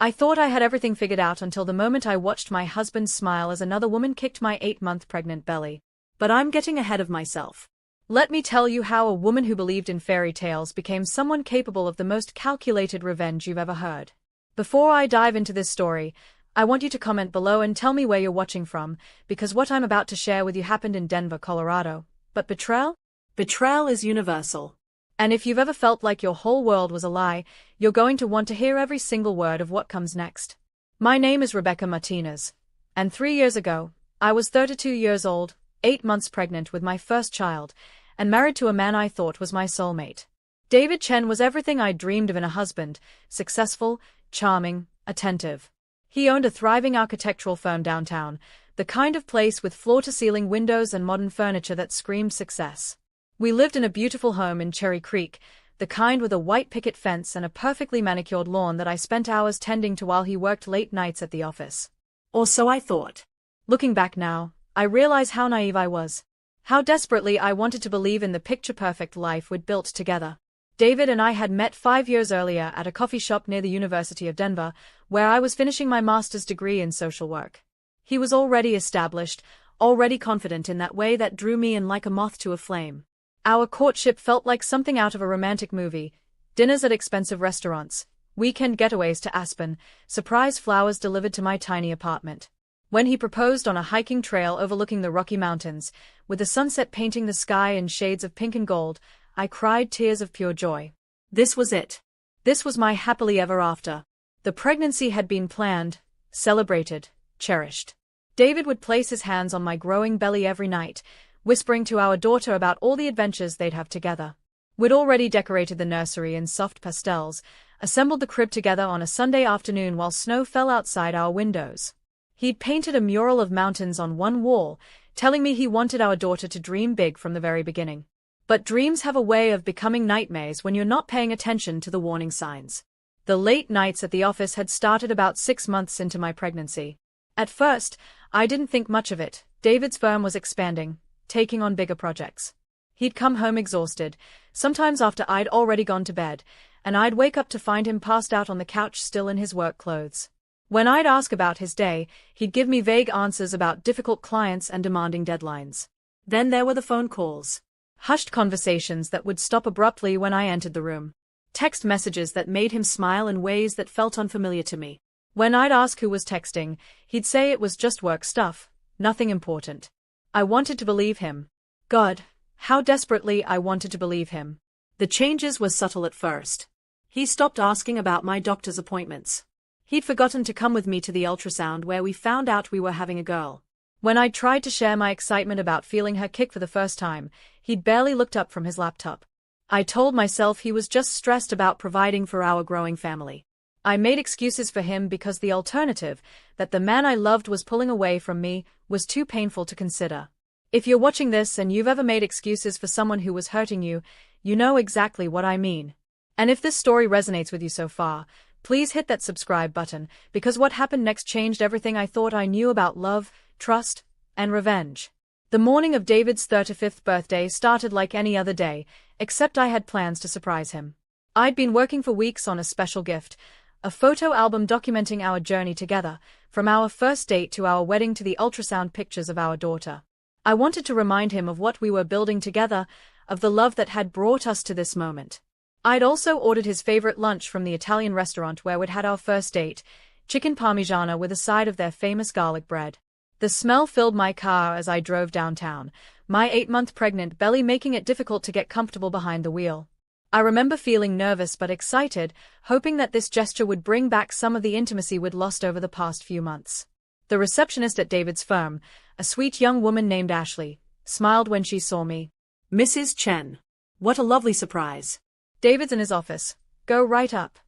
I thought I had everything figured out until the moment I watched my husband smile as another woman kicked my 8-month pregnant belly. But I'm getting ahead of myself. Let me tell you how a woman who believed in fairy tales became someone capable of the most calculated revenge you've ever heard. Before I dive into this story, I want you to comment below and tell me where you're watching from, because what I'm about to share with you happened in Denver, Colorado. But betrayal? Betrayal is universal. And if you've ever felt like your whole world was a lie, you're going to want to hear every single word of what comes next. My name is Rebecca Martinez, and 3 years ago, I was 32 years old, 8 months pregnant with my first child, and married to a man I thought was my soulmate. David Chen was everything I dreamed of in a husband: successful, charming, attentive. He owned a thriving architectural firm downtown, the kind of place with floor-to-ceiling windows and modern furniture that screamed success. We lived in a beautiful home in Cherry Creek, the kind with a white picket fence and a perfectly manicured lawn that I spent hours tending to while he worked late nights at the office. Or so I thought. Looking back now, I realize how naive I was. How desperately I wanted to believe in the picture-perfect life we'd built together. David and I had met 5 years earlier at a coffee shop near the University of Denver, where I was finishing my master's degree in social work. He was already established, already confident in that way that drew me in like a moth to a flame. Our courtship felt like something out of a romantic movie: dinners at expensive restaurants, weekend getaways to Aspen, surprise flowers delivered to my tiny apartment. When he proposed on a hiking trail overlooking the Rocky Mountains, with the sunset painting the sky in shades of pink and gold, I cried tears of pure joy. This was it. This was my happily ever after. The pregnancy had been planned, celebrated, cherished. David would place his hands on my growing belly every night, whispering to our daughter about all the adventures they'd have together. We'd already decorated the nursery in soft pastels, assembled the crib together on a Sunday afternoon while snow fell outside our windows. He'd painted a mural of mountains on one wall, telling me he wanted our daughter to dream big from the very beginning. But dreams have a way of becoming nightmares when you're not paying attention to the warning signs. The late nights at the office had started about 6 months into my pregnancy. At first, I didn't think much of it. David's firm was expanding, taking on bigger projects. He'd come home exhausted, sometimes after I'd already gone to bed, and I'd wake up to find him passed out on the couch still in his work clothes. When I'd ask about his day, he'd give me vague answers about difficult clients and demanding deadlines. Then there were the phone calls. Hushed conversations that would stop abruptly when I entered the room. Text messages that made him smile in ways that felt unfamiliar to me. When I'd ask who was texting, he'd say it was just work stuff, nothing important. I wanted to believe him. God, how desperately I wanted to believe him. The changes were subtle at first. He stopped asking about my doctor's appointments. He'd forgotten to come with me to the ultrasound where we found out we were having a girl. When I tried to share my excitement about feeling her kick for the first time, he'd barely looked up from his laptop. I told myself he was just stressed about providing for our growing family. I made excuses for him because the alternative, that the man I loved was pulling away from me, was too painful to consider. If you're watching this and you've ever made excuses for someone who was hurting you, you know exactly what I mean. And if this story resonates with you so far, please hit that subscribe button, because what happened next changed everything I thought I knew about love, trust, and revenge. The morning of David's 35th birthday started like any other day, except I had plans to surprise him. I'd been working for weeks on a special gift, a photo album documenting our journey together, from our first date to our wedding to the ultrasound pictures of our daughter. I wanted to remind him of what we were building together, of the love that had brought us to this moment. I'd also ordered his favorite lunch from the Italian restaurant where we'd had our first date, chicken parmigiana with a side of their famous garlic bread. The smell filled my car as I drove downtown, my 8-month pregnant belly making it difficult to get comfortable behind the wheel. I remember feeling nervous but excited, hoping that this gesture would bring back some of the intimacy we'd lost over the past few months. The receptionist at David's firm, a sweet young woman named Ashley, smiled when she saw me. "Mrs. Chen. What a lovely surprise." "David's in his office. Go right up."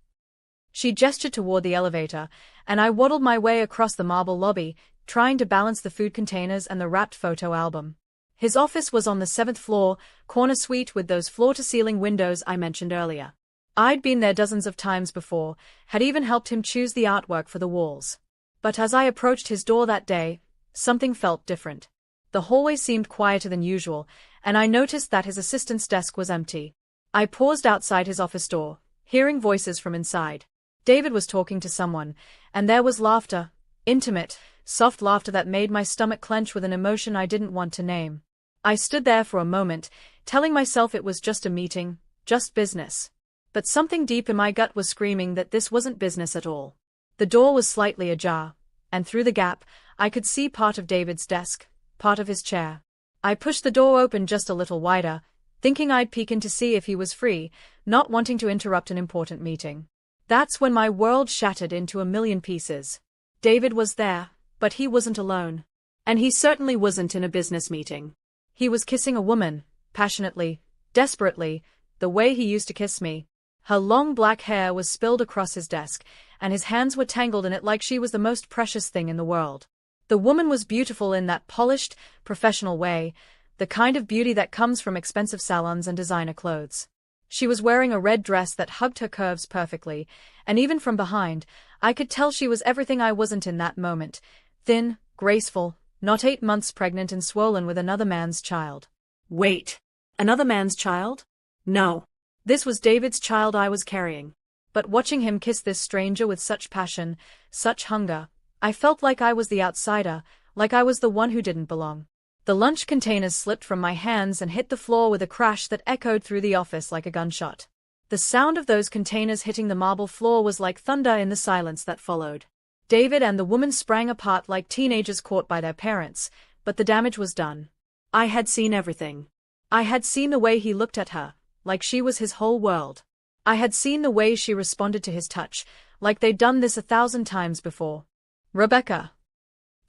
She gestured toward the elevator, and I waddled my way across the marble lobby, trying to balance the food containers and the wrapped photo album. His office was on the 7th floor, corner suite with those floor-to-ceiling windows I mentioned earlier. I'd been there dozens of times before, had even helped him choose the artwork for the walls. But as I approached his door that day, something felt different. The hallway seemed quieter than usual, and I noticed that his assistant's desk was empty. I paused outside his office door, hearing voices from inside. David was talking to someone, and there was laughter, intimate, soft laughter that made my stomach clench with an emotion I didn't want to name. I stood there for a moment, telling myself it was just a meeting, just business. But something deep in my gut was screaming that this wasn't business at all. The door was slightly ajar, and through the gap, I could see part of David's desk, part of his chair. I pushed the door open just a little wider, thinking I'd peek in to see if he was free, not wanting to interrupt an important meeting. That's when my world shattered into a million pieces. David was there, but he wasn't alone. And he certainly wasn't in a business meeting. He was kissing a woman, passionately, desperately, the way he used to kiss me. Her long black hair was spilled across his desk, and his hands were tangled in it like she was the most precious thing in the world. The woman was beautiful in that polished, professional way, the kind of beauty that comes from expensive salons and designer clothes. She was wearing a red dress that hugged her curves perfectly, and even from behind, I could tell she was everything I wasn't in that moment. Thin, graceful, not 8 months pregnant and swollen with another man's child. Wait. Another man's child? No. This was David's child I was carrying. But watching him kiss this stranger with such passion, such hunger, I felt like I was the outsider, like I was the one who didn't belong. The lunch containers slipped from my hands and hit the floor with a crash that echoed through the office like a gunshot. The sound of those containers hitting the marble floor was like thunder in the silence that followed. David and the woman sprang apart like teenagers caught by their parents, but the damage was done. I had seen everything. I had seen the way he looked at her, like she was his whole world. I had seen the way she responded to his touch, like they'd done this 1,000 times before. Rebecca.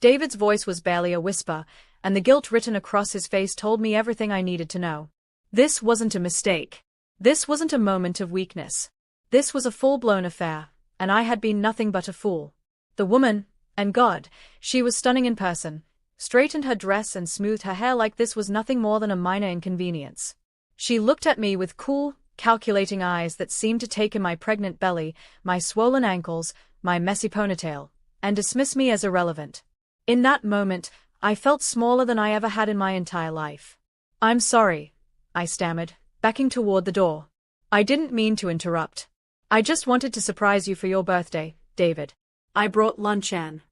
David's voice was barely a whisper, and the guilt written across his face told me everything I needed to know. This wasn't a mistake. This wasn't a moment of weakness. This was a full-blown affair, and I had been nothing but a fool. The woman, and God, she was stunning in person, straightened her dress and smoothed her hair like this was nothing more than a minor inconvenience. She looked at me with cool, calculating eyes that seemed to take in my pregnant belly, my swollen ankles, my messy ponytail, and dismiss me as irrelevant. In that moment, I felt smaller than I ever had in my entire life. "I'm sorry," I stammered, backing toward the door. "I didn't mean to interrupt. I just wanted to surprise you for your birthday, David. I brought lunch, Anne."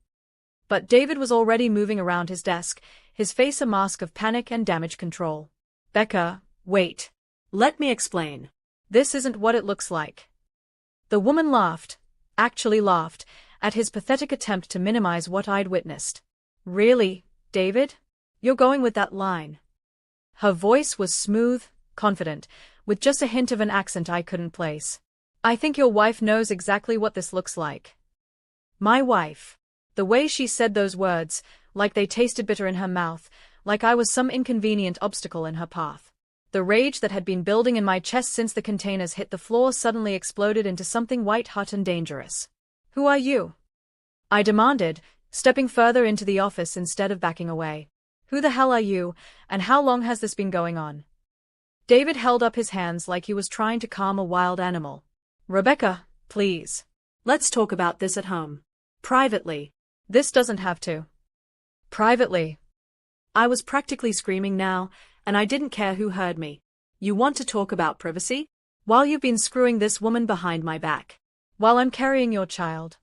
But David was already moving around his desk, his face a mask of panic and damage control. "Becca, wait. Let me explain. This isn't what it looks like." The woman laughed, actually laughed, at his pathetic attempt to minimize what I'd witnessed. "Really, David? You're going with that line?" Her voice was smooth, confident, with just a hint of an accent I couldn't place. "I think your wife knows exactly what this looks like." My wife. The way she said those words, like they tasted bitter in her mouth, like I was some inconvenient obstacle in her path. The rage that had been building in my chest since the containers hit the floor suddenly exploded into something white-hot and dangerous. "Who are you?" I demanded, stepping further into the office instead of backing away. "Who the hell are you, and how long has this been going on?" David held up his hands like he was trying to calm a wild animal. "Rebecca, please. Let's talk about this at home. Privately." "This doesn't have to." "Privately." I was practically screaming now, and I didn't care who heard me. "You want to talk about privacy? While you've been screwing this woman behind my back. While I'm carrying your child."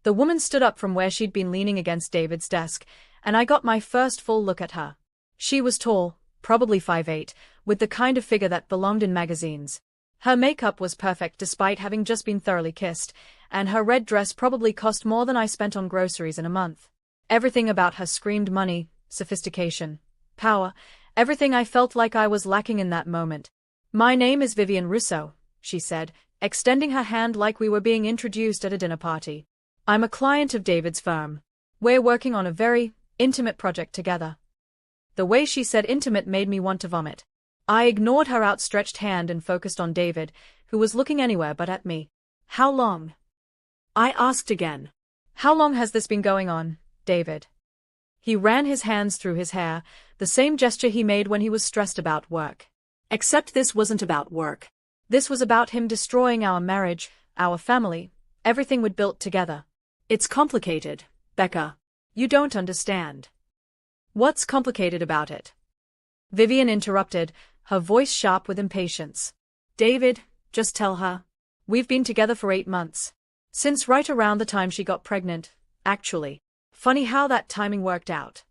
The woman stood up from where she'd been leaning against David's desk, and I got my first full look at her. She was tall, probably 5'8", with the kind of figure that belonged in magazines. Her makeup was perfect despite having just been thoroughly kissed, and her red dress probably cost more than I spent on groceries in a month. Everything about her screamed money, sophistication, power, everything I felt like I was lacking in that moment. "My name is Vivian Russo," she said, extending her hand like we were being introduced at a dinner party. "I'm a client of David's firm. We're working on a very intimate project together." The way she said intimate made me want to vomit. I ignored her outstretched hand and focused on David, who was looking anywhere but at me. "How long?" I asked again. "How long has this been going on, David?" He ran his hands through his hair, the same gesture he made when he was stressed about work. Except this wasn't about work. This was about him destroying our marriage, our family, everything we'd built together. "It's complicated, Becca. You don't understand." "What's complicated about it?" Vivian interrupted, her voice sharp with impatience. "David, just tell her. We've been together for 8 months. Since right around the time she got pregnant, actually. Funny how that timing worked out.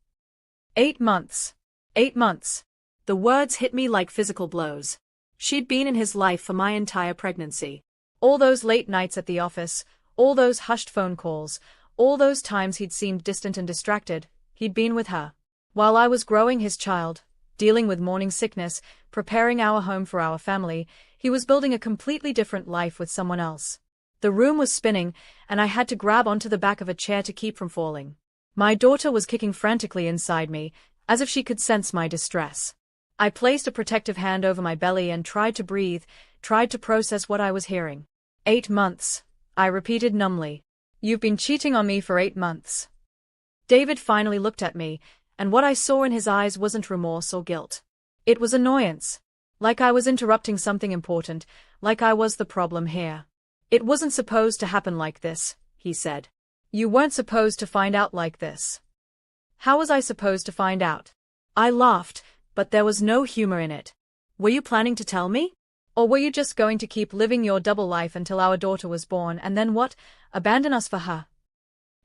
8 months. 8 months. The words hit me like physical blows. She'd been in his life for my entire pregnancy. All those late nights at the office, all those hushed phone calls, all those times he'd seemed distant and distracted, he'd been with her. While I was growing his child, dealing with morning sickness, preparing our home for our family, he was building a completely different life with someone else. The room was spinning, and I had to grab onto the back of a chair to keep from falling. My daughter was kicking frantically inside me, as if she could sense my distress. I placed a protective hand over my belly and tried to breathe, tried to process what I was hearing. 8 months, I repeated numbly. You've been cheating on me for 8 months. David finally looked at me, and what I saw in his eyes wasn't remorse or guilt. It was annoyance. Like I was interrupting something important, like I was the problem here. It wasn't supposed to happen like this, he said. You weren't supposed to find out like this. How was I supposed to find out? I laughed, but there was no humor in it. Were you planning to tell me? Or were you just going to keep living your double life until our daughter was born and then what? Abandon us for her?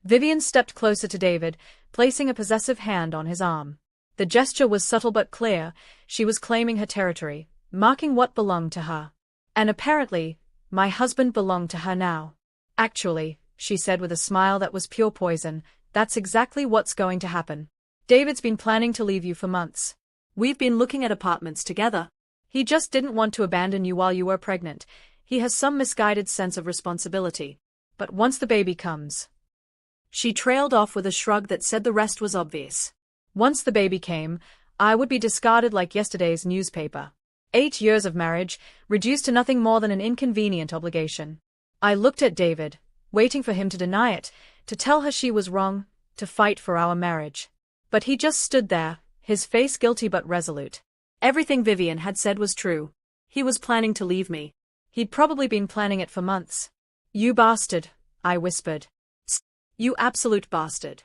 Vivian stepped closer to David, placing a possessive hand on his arm. The gesture was subtle but clear. She was claiming her territory, marking what belonged to her. And apparently, my husband belonged to her now. Actually, she said with a smile that was pure poison, that's exactly what's going to happen. David's been planning to leave you for months. We've been looking at apartments together. He just didn't want to abandon you while you were pregnant. He has some misguided sense of responsibility. But once the baby comes... She trailed off with a shrug that said the rest was obvious. Once the baby came, I would be discarded like yesterday's newspaper. 8 years of marriage, reduced to nothing more than an inconvenient obligation. I looked at David, waiting for him to deny it, to tell her she was wrong, to fight for our marriage. But he just stood there, his face guilty but resolute. Everything Vivian had said was true. He was planning to leave me. He'd probably been planning it for months. You bastard, I whispered. Psst, you absolute bastard.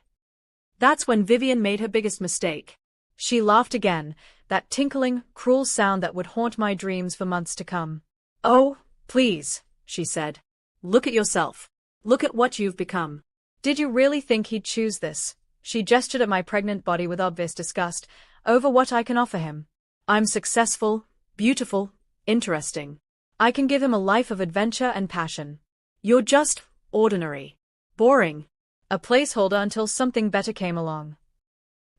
That's when Vivian made her biggest mistake. She laughed again, that tinkling, cruel sound that would haunt my dreams for months to come. Oh, please, she said. Look at yourself. Look at what you've become. Did you really think he'd choose this? She gestured at my pregnant body with obvious disgust, over what I can offer him. I'm successful, beautiful, interesting. I can give him a life of adventure and passion. You're just ordinary. Boring. A placeholder until something better came along.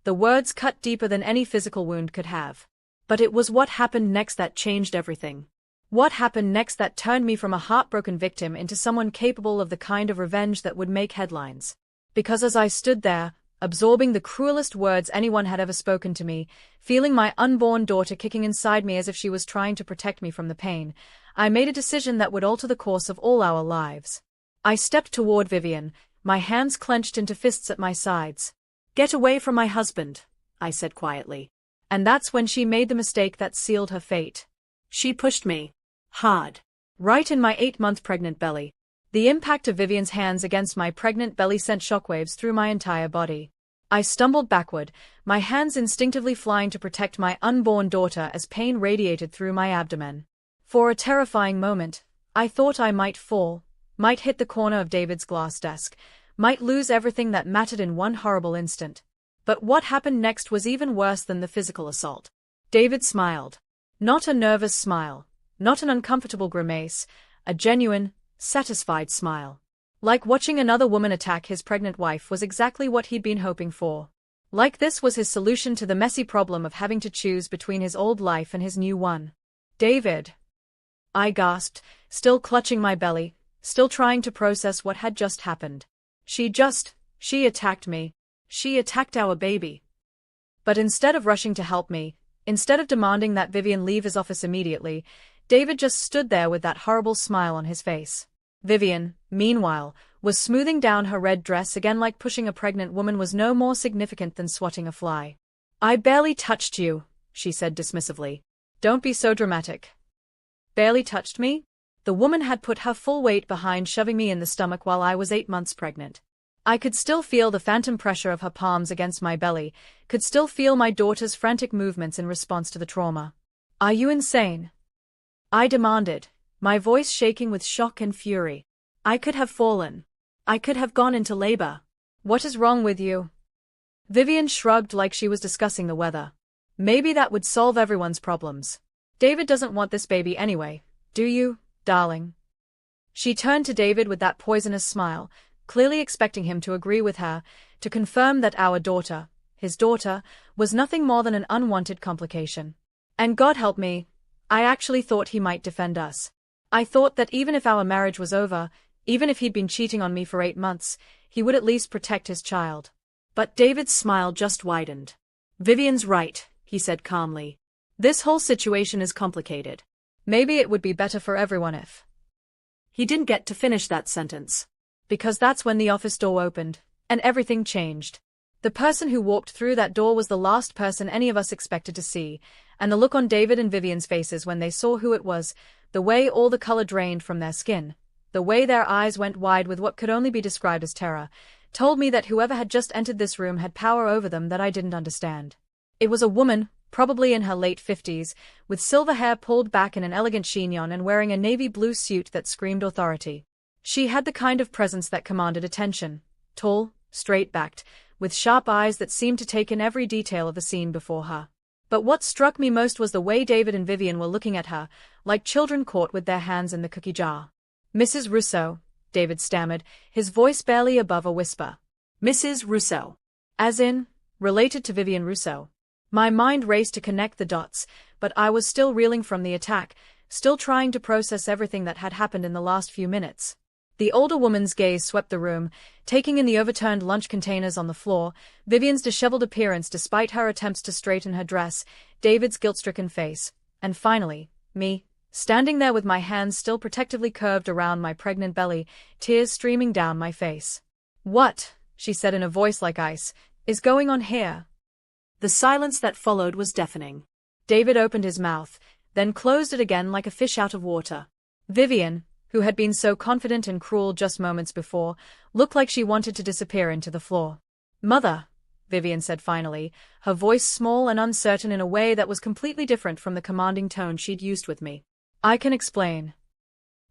The words cut deeper than any physical wound could have. But it was what happened next that changed everything. What happened next that turned me from a heartbroken victim into someone capable of the kind of revenge that would make headlines. Because as I stood there, absorbing the cruelest words anyone had ever spoken to me, feeling my unborn daughter kicking inside me as if she was trying to protect me from the pain, I made a decision that would alter the course of all our lives. I stepped toward Vivian, my hands clenched into fists at my sides. Get away from my husband, I said quietly. And that's when she made the mistake that sealed her fate. She pushed me. Hard. Right in my 8-month pregnant belly. The impact of Vivian's hands against my pregnant belly sent shockwaves through my entire body. I stumbled backward, my hands instinctively flying to protect my unborn daughter as pain radiated through my abdomen. For a terrifying moment, I thought I might fall, might hit the corner of David's glass desk, might lose everything that mattered in one horrible instant. But what happened next was even worse than the physical assault. David smiled. Not a nervous smile, not an uncomfortable grimace, a genuine, satisfied smile. Like watching another woman attack his pregnant wife was exactly what he'd been hoping for. Like this was his solution to the messy problem of having to choose between his old life and his new one. David. I gasped, still clutching my belly, still trying to process what had just happened. She attacked me. She attacked our baby. But instead of rushing to help me, instead of demanding that Vivian leave his office immediately, David just stood there with that horrible smile on his face. Vivian, meanwhile, was smoothing down her red dress again like pushing a pregnant woman was no more significant than swatting a fly. I barely touched you, she said dismissively. Don't be so dramatic. Barely touched me? The woman had put her full weight behind shoving me in the stomach while I was 8 months pregnant. I could still feel the phantom pressure of her palms against my belly, could still feel my daughter's frantic movements in response to the trauma. Are you insane? I demanded, my voice shaking with shock and fury. I could have fallen. I could have gone into labor. What is wrong with you? Vivian shrugged like she was discussing the weather. Maybe that would solve everyone's problems. David doesn't want this baby anyway, do you, darling? She turned to David with that poisonous smile, clearly expecting him to agree with her, to confirm that our daughter, his daughter, was nothing more than an unwanted complication. And God help me, I actually thought he might defend us. I thought that even if our marriage was over, even if he'd been cheating on me for 8 months, he would at least protect his child. But David's smile just widened. Vivian's right, he said calmly. This whole situation is complicated. Maybe it would be better for everyone if. He didn't get to finish that sentence. Because that's when the office door opened, and everything changed. The person who walked through that door was the last person any of us expected to see, and the look on David and Vivian's faces when they saw who it was, the way all the color drained from their skin, the way their eyes went wide with what could only be described as terror, told me that whoever had just entered this room had power over them that I didn't understand. It was a woman, probably in her late 50s, with silver hair pulled back in an elegant chignon and wearing a navy blue suit that screamed authority. She had the kind of presence that commanded attention, tall, straight-backed, with sharp eyes that seemed to take in every detail of the scene before her. But what struck me most was the way David and Vivian were looking at her, like children caught with their hands in the cookie jar. Mrs. Rousseau, David stammered, his voice barely above a whisper. Mrs. Rousseau. As in, related to Vivian Rousseau. My mind raced to connect the dots, but I was still reeling from the attack, still trying to process everything that had happened in the last few minutes. The older woman's gaze swept the room, taking in the overturned lunch containers on the floor, Vivian's disheveled appearance despite her attempts to straighten her dress, David's guilt-stricken face, and finally, me, standing there with my hands still protectively curved around my pregnant belly, tears streaming down my face. "What," she said in a voice like ice, "is going on here?" The silence that followed was deafening. David opened his mouth, then closed it again like a fish out of water. Vivian, who had been so confident and cruel just moments before, looked like she wanted to disappear into the floor. "Mother," Vivian said finally, her voice small and uncertain in a way that was completely different from the commanding tone she'd used with me. "I can explain."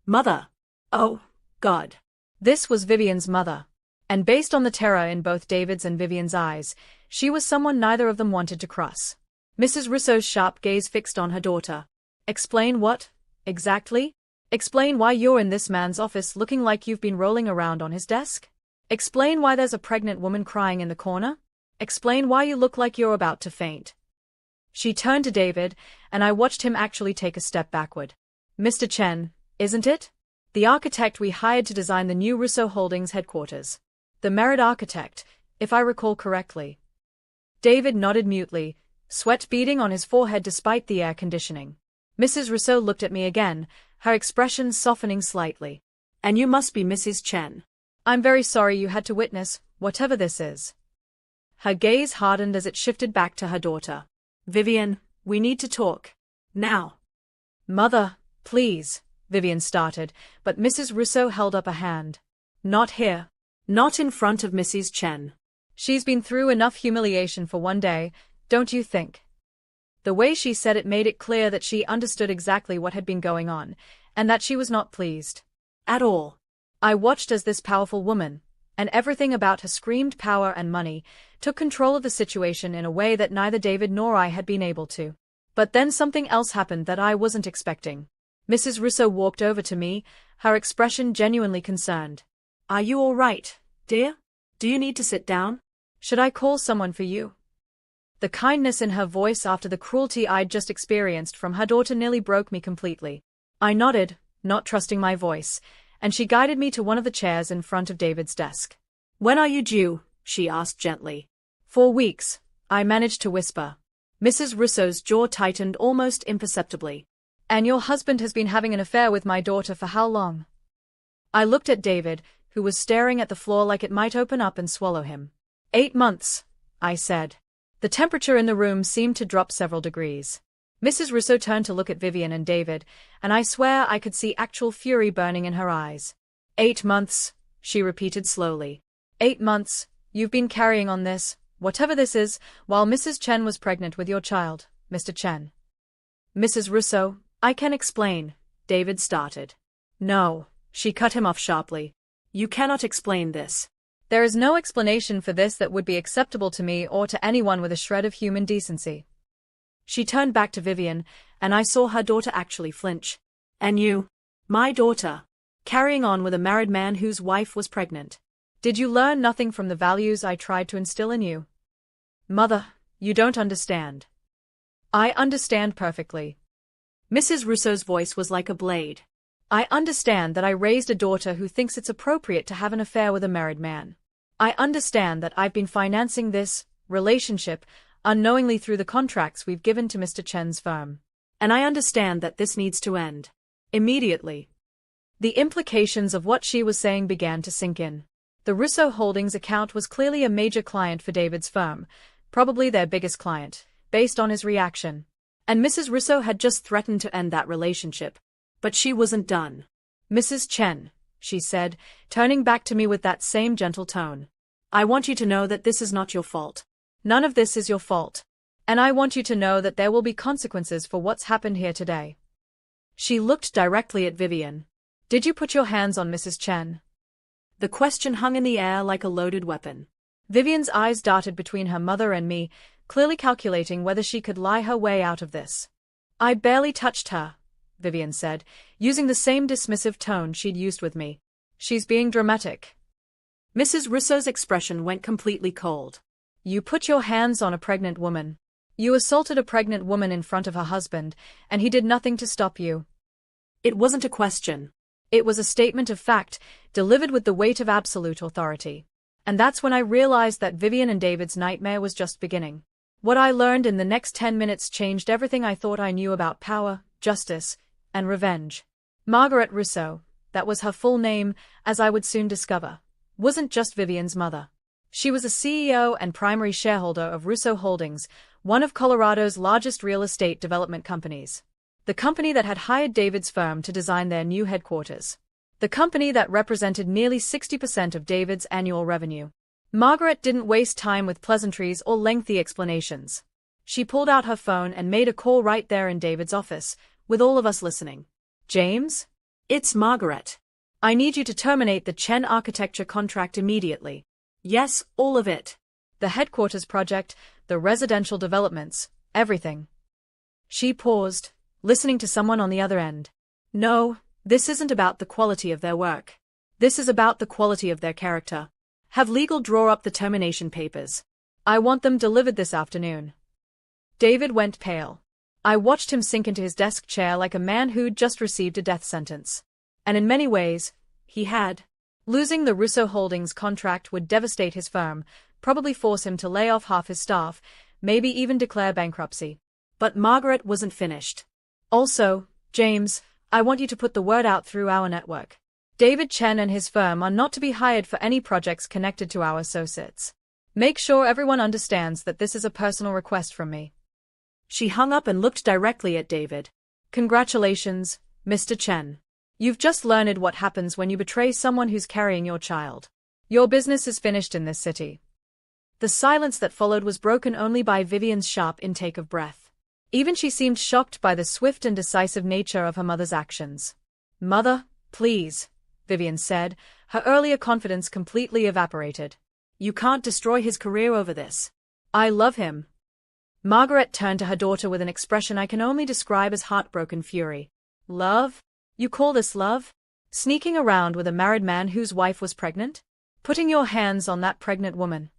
"Mother. Oh, God." This was Vivian's mother. And based on the terror in both David's and Vivian's eyes, she was someone neither of them wanted to cross. Mrs. Rousseau's sharp gaze fixed on her daughter. "Explain what, exactly? Explain why you're in this man's office looking like you've been rolling around on his desk? Explain why there's a pregnant woman crying in the corner? Explain why you look like you're about to faint." She turned to David, and I watched him actually take a step backward. "Mr. Chen, isn't it? The architect we hired to design the new Rousseau Holdings headquarters. The married architect, if I recall correctly." David nodded mutely, sweat beading on his forehead despite the air conditioning. Mrs. Rousseau looked at me again, her expression softening slightly. "And you must be Mrs. Chen." "I'm very sorry you had to witness whatever this is." Her gaze hardened as it shifted back to her daughter. "Vivian, we need to talk. Now." "Mother, please," Vivian started, but Mrs. Rousseau held up a hand. "Not here. Not in front of Mrs. Chen. She's been through enough humiliation for one day, don't you think?" The way she said it made it clear that she understood exactly what had been going on, and that she was not pleased. At all. I watched as this powerful woman, and everything about her screamed power and money, took control of the situation in a way that neither David nor I had been able to. But then something else happened that I wasn't expecting. Mrs. Rousseau walked over to me, her expression genuinely concerned. "Are you all right, dear? Do you need to sit down? Should I call someone for you?" The kindness in her voice after the cruelty I'd just experienced from her daughter nearly broke me completely. I nodded, not trusting my voice, and she guided me to one of the chairs in front of David's desk. "When are you due?" she asked gently. 4 weeks, I managed to whisper. Mrs. Rousseau's jaw tightened almost imperceptibly. "And your husband has been having an affair with my daughter for how long?" I looked at David, who was staring at the floor like it might open up and swallow him. 8 months, I said. The temperature in the room seemed to drop several degrees. Mrs. Rousseau turned to look at Vivian and David, and I swear I could see actual fury burning in her eyes. 8 months, she repeated slowly. 8 months, you've been carrying on this, whatever this is, while Mrs. Chen was pregnant with your child, Mr. Chen. Mrs. Rousseau, I can explain, David started. No, She cut him off sharply. You cannot explain this. There is no explanation for this that would be acceptable to me or to anyone with a shred of human decency. She turned back to Vivian, and I saw her daughter actually flinch. And you? My daughter. Carrying on with a married man whose wife was pregnant. Did you learn nothing from the values I tried to instill in you? Mother, you don't understand. I understand perfectly. Mrs. Russo's voice was like a blade. I understand that I raised a daughter who thinks it's appropriate to have an affair with a married man. I understand that I've been financing this relationship unknowingly through the contracts we've given to Mr. Chen's firm. And I understand that this needs to end. Immediately. The implications of what she was saying began to sink in. The Russo Holdings account was clearly a major client for David's firm, probably their biggest client, based on his reaction. And Mrs. Russo had just threatened to end that relationship. But she wasn't done. Mrs. Chen, she said, turning back to me with that same gentle tone. I want you to know that this is not your fault. None of this is your fault. And I want you to know that there will be consequences for what's happened here today. She looked directly at Vivian. Did you put your hands on Mrs. Chen? The question hung in the air like a loaded weapon. Vivian's eyes darted between her mother and me, clearly calculating whether she could lie her way out of this. I barely touched her, Vivian said, using the same dismissive tone she'd used with me. She's being dramatic. Mrs. Russo's expression went completely cold. You put your hands on a pregnant woman. You assaulted a pregnant woman in front of her husband, and he did nothing to stop you. It wasn't a question. It was a statement of fact, delivered with the weight of absolute authority. And that's when I realized that Vivian and David's nightmare was just beginning. What I learned in the next 10 minutes changed everything I thought I knew about power, justice, and revenge. Margaret Russo, that was her full name, as I would soon discover, wasn't just Vivian's mother. She was a CEO and primary shareholder of Russo Holdings, one of Colorado's largest real estate development companies. The company that had hired David's firm to design their new headquarters. The company that represented nearly 60% of David's annual revenue. Margaret didn't waste time with pleasantries or lengthy explanations. She pulled out her phone and made a call right there in David's office, with all of us listening. James? It's Margaret. I need you to terminate the Chen architecture contract immediately. Yes, all of it. The headquarters project, the residential developments, everything. She paused, listening to someone on the other end. No, this isn't about the quality of their work. This is about the quality of their character. Have legal draw up the termination papers. I want them delivered this afternoon. David went pale. I watched him sink into his desk chair like a man who'd just received a death sentence. And in many ways, he had. Losing the Russo Holdings contract would devastate his firm, probably force him to lay off half his staff, maybe even declare bankruptcy. But Margaret wasn't finished. Also, James, I want you to put the word out through our network. David Chen and his firm are not to be hired for any projects connected to our associates. Make sure everyone understands that this is a personal request from me. She hung up and looked directly at David. Congratulations, Mr. Chen. You've just learned what happens when you betray someone who's carrying your child. Your business is finished in this city. The silence that followed was broken only by Vivian's sharp intake of breath. Even she seemed shocked by the swift and decisive nature of her mother's actions. Mother, please, Vivian said, her earlier confidence completely evaporated. You can't destroy his career over this. I love him. Margaret turned to her daughter with an expression I can only describe as heartbroken fury. Love? You call this love? Sneaking around with a married man whose wife was pregnant? Putting your hands on that pregnant woman?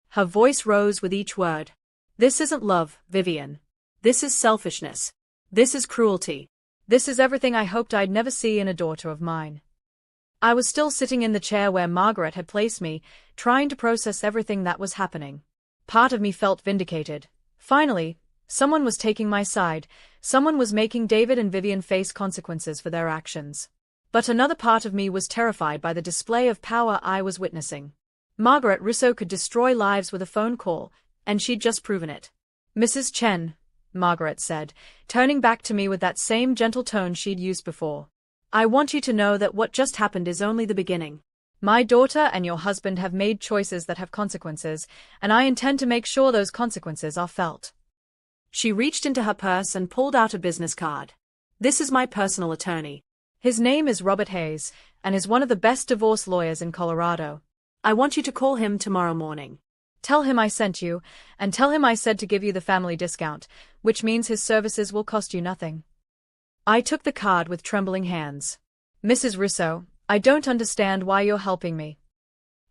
Her voice rose with each word. This isn't love, Vivian. This is selfishness. This is cruelty. This is everything I hoped I'd never see in a daughter of mine. I was still sitting in the chair where Margaret had placed me, trying to process everything that was happening. Part of me felt vindicated. Finally, someone was taking my side, someone was making David and Vivian face consequences for their actions. But another part of me was terrified by the display of power I was witnessing. Margaret Russo could destroy lives with a phone call, and she'd just proven it. Mrs. Chen, Margaret said, turning back to me with that same gentle tone she'd used before. I want you to know that what just happened is only the beginning. My daughter and your husband have made choices that have consequences, and I intend to make sure those consequences are felt. She reached into her purse and pulled out a business card. This is my personal attorney. His name is Robert Hayes, and is one of the best divorce lawyers in Colorado. I want you to call him tomorrow morning. Tell him I sent you, and tell him I said to give you the family discount, which means his services will cost you nothing. I took the card with trembling hands. Mrs. Russo, I don't understand why you're helping me.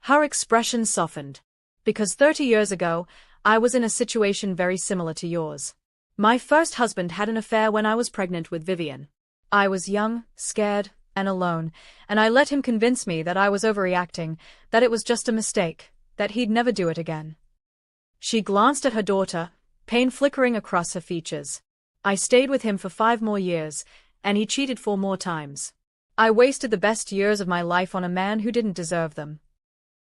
Her expression softened. Because 30 years ago, I was in a situation very similar to yours. My first husband had an affair when I was pregnant with Vivian. I was young, scared, and alone, and I let him convince me that I was overreacting, that it was just a mistake, that he'd never do it again. She glanced at her daughter, pain flickering across her features. I stayed with him for 5 more years, and he cheated 4 more times. I wasted the best years of my life on a man who didn't deserve them.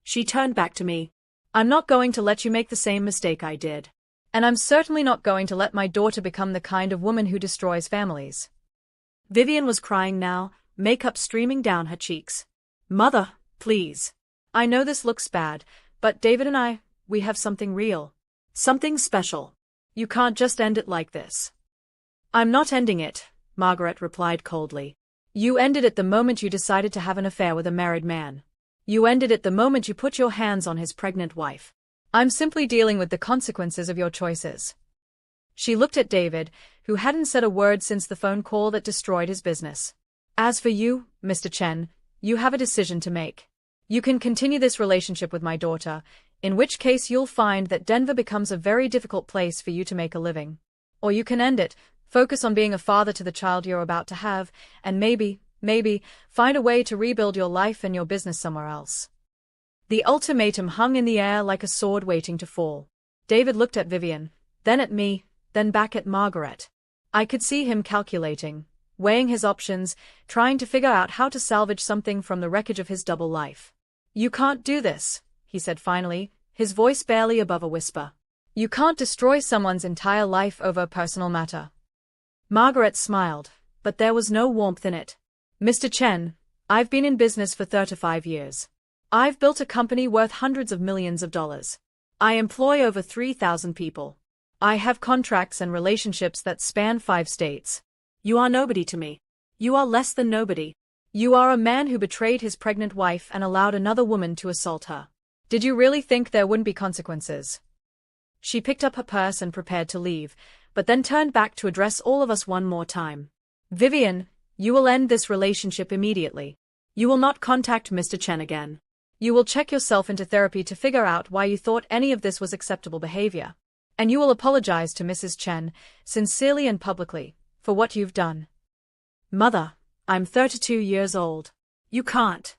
She turned back to me. I'm not going to let you make the same mistake I did. And I'm certainly not going to let my daughter become the kind of woman who destroys families. Vivian was crying now, makeup streaming down her cheeks. Mother, please. I know this looks bad, but David and we have something real. Something special. You can't just end it like this. I'm not ending it, Margaret replied coldly. You ended it the moment you decided to have an affair with a married man. You ended it the moment you put your hands on his pregnant wife. I'm simply dealing with the consequences of your choices. She looked at David, who hadn't said a word since the phone call that destroyed his business. As for you, Mr. Chen, you have a decision to make. You can continue this relationship with my daughter, in which case you'll find that Denver becomes a very difficult place for you to make a living. Or you can end it, focus on being a father to the child you're about to have, and maybe, find a way to rebuild your life and your business somewhere else. The ultimatum hung in the air like a sword waiting to fall. David looked at Vivian, then at me, then back at Margaret. I could see him calculating, weighing his options, trying to figure out how to salvage something from the wreckage of his double life. You can't do this, he said finally, his voice barely above a whisper. You can't destroy someone's entire life over a personal matter. Margaret smiled, but there was no warmth in it. Mr. Chen, I've been in business for 35 years. I've built a company worth hundreds of millions of dollars. I employ over 3,000 people. I have contracts and relationships that span 5 states. You are nobody to me. You are less than nobody. You are a man who betrayed his pregnant wife and allowed another woman to assault her. Did you really think there wouldn't be consequences? She picked up her purse and prepared to leave, but then turned back to address all of us one more time. Vivian, you will end this relationship immediately. You will not contact Mr. Chen again. You will check yourself into therapy to figure out why you thought any of this was acceptable behavior. And you will apologize to Mrs. Chen, sincerely and publicly, for what you've done. Mother, I'm 32 years old. You can't.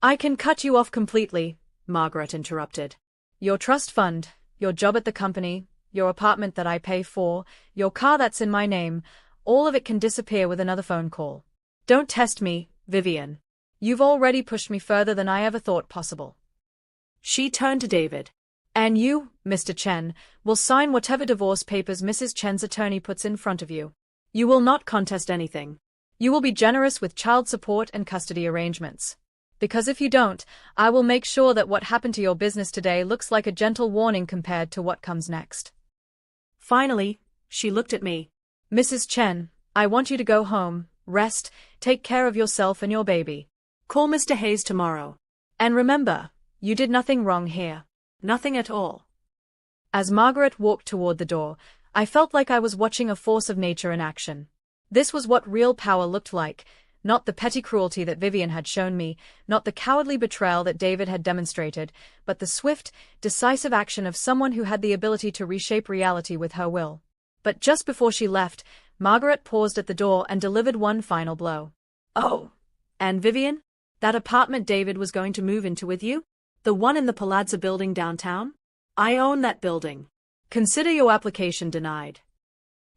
I can cut you off completely, Margaret interrupted. Your trust fund, your job at the company, your apartment that I pay for, your car that's in my name, all of it can disappear with another phone call. Don't test me, Vivian. You've already pushed me further than I ever thought possible. She turned to David. And you, Mr. Chen, will sign whatever divorce papers Mrs. Chen's attorney puts in front of you. You will not contest anything. You will be generous with child support and custody arrangements. Because if you don't, I will make sure that what happened to your business today looks like a gentle warning compared to what comes next. Finally, she looked at me. Mrs. Chen, I want you to go home, rest, take care of yourself and your baby. Call Mr. Hayes tomorrow. And remember, you did nothing wrong here. Nothing at all. As Margaret walked toward the door, I felt like I was watching a force of nature in action. This was what real power looked like, not the petty cruelty that Vivian had shown me, not the cowardly betrayal that David had demonstrated, but the swift, decisive action of someone who had the ability to reshape reality with her will. But just before she left, Margaret paused at the door and delivered one final blow. Oh, and Vivian? That apartment David was going to move into with you? The one in the Palazzo building downtown? I own that building. Consider your application denied.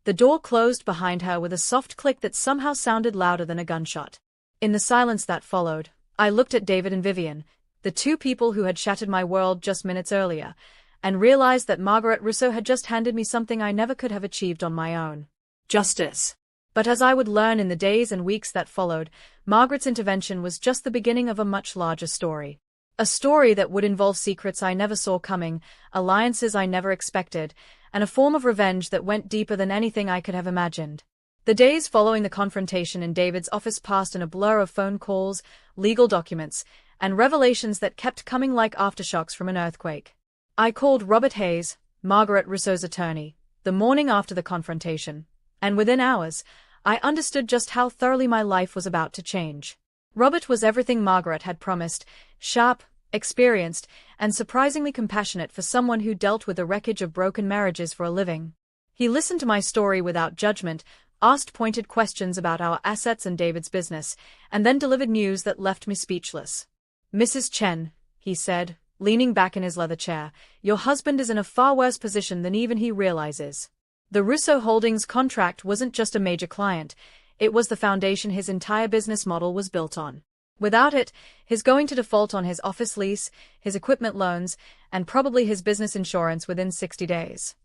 The door closed behind her with a soft click that somehow sounded louder than a gunshot. In the silence that followed, I looked at David and Vivian, the 2 people who had shattered my world just minutes earlier, and realized that Margaret Russo had just handed me something I never could have achieved on my own. Justice. But as I would learn in the days and weeks that followed, Margaret's intervention was just the beginning of a much larger story. A story that would involve secrets I never saw coming, alliances I never expected, and a form of revenge that went deeper than anything I could have imagined. The days following the confrontation in David's office passed in a blur of phone calls, legal documents, and revelations that kept coming like aftershocks from an earthquake. I called Robert Hayes, Margaret Rousseau's attorney, the morning after the confrontation, and within hours, I understood just how thoroughly my life was about to change. Robert was everything Margaret had promised: sharp, experienced, and surprisingly compassionate for someone who dealt with the wreckage of broken marriages for a living. He listened to my story without judgment, asked pointed questions about our assets and David's business, and then delivered news that left me speechless. "Mrs. Chen," he said, leaning back in his leather chair, "your husband is in a far worse position than even he realizes. The Rousseau Holdings contract wasn't just a major client, it was the foundation his entire business model was built on. Without it, he's going to default on his office lease, his equipment loans, and probably his business insurance within 60 days.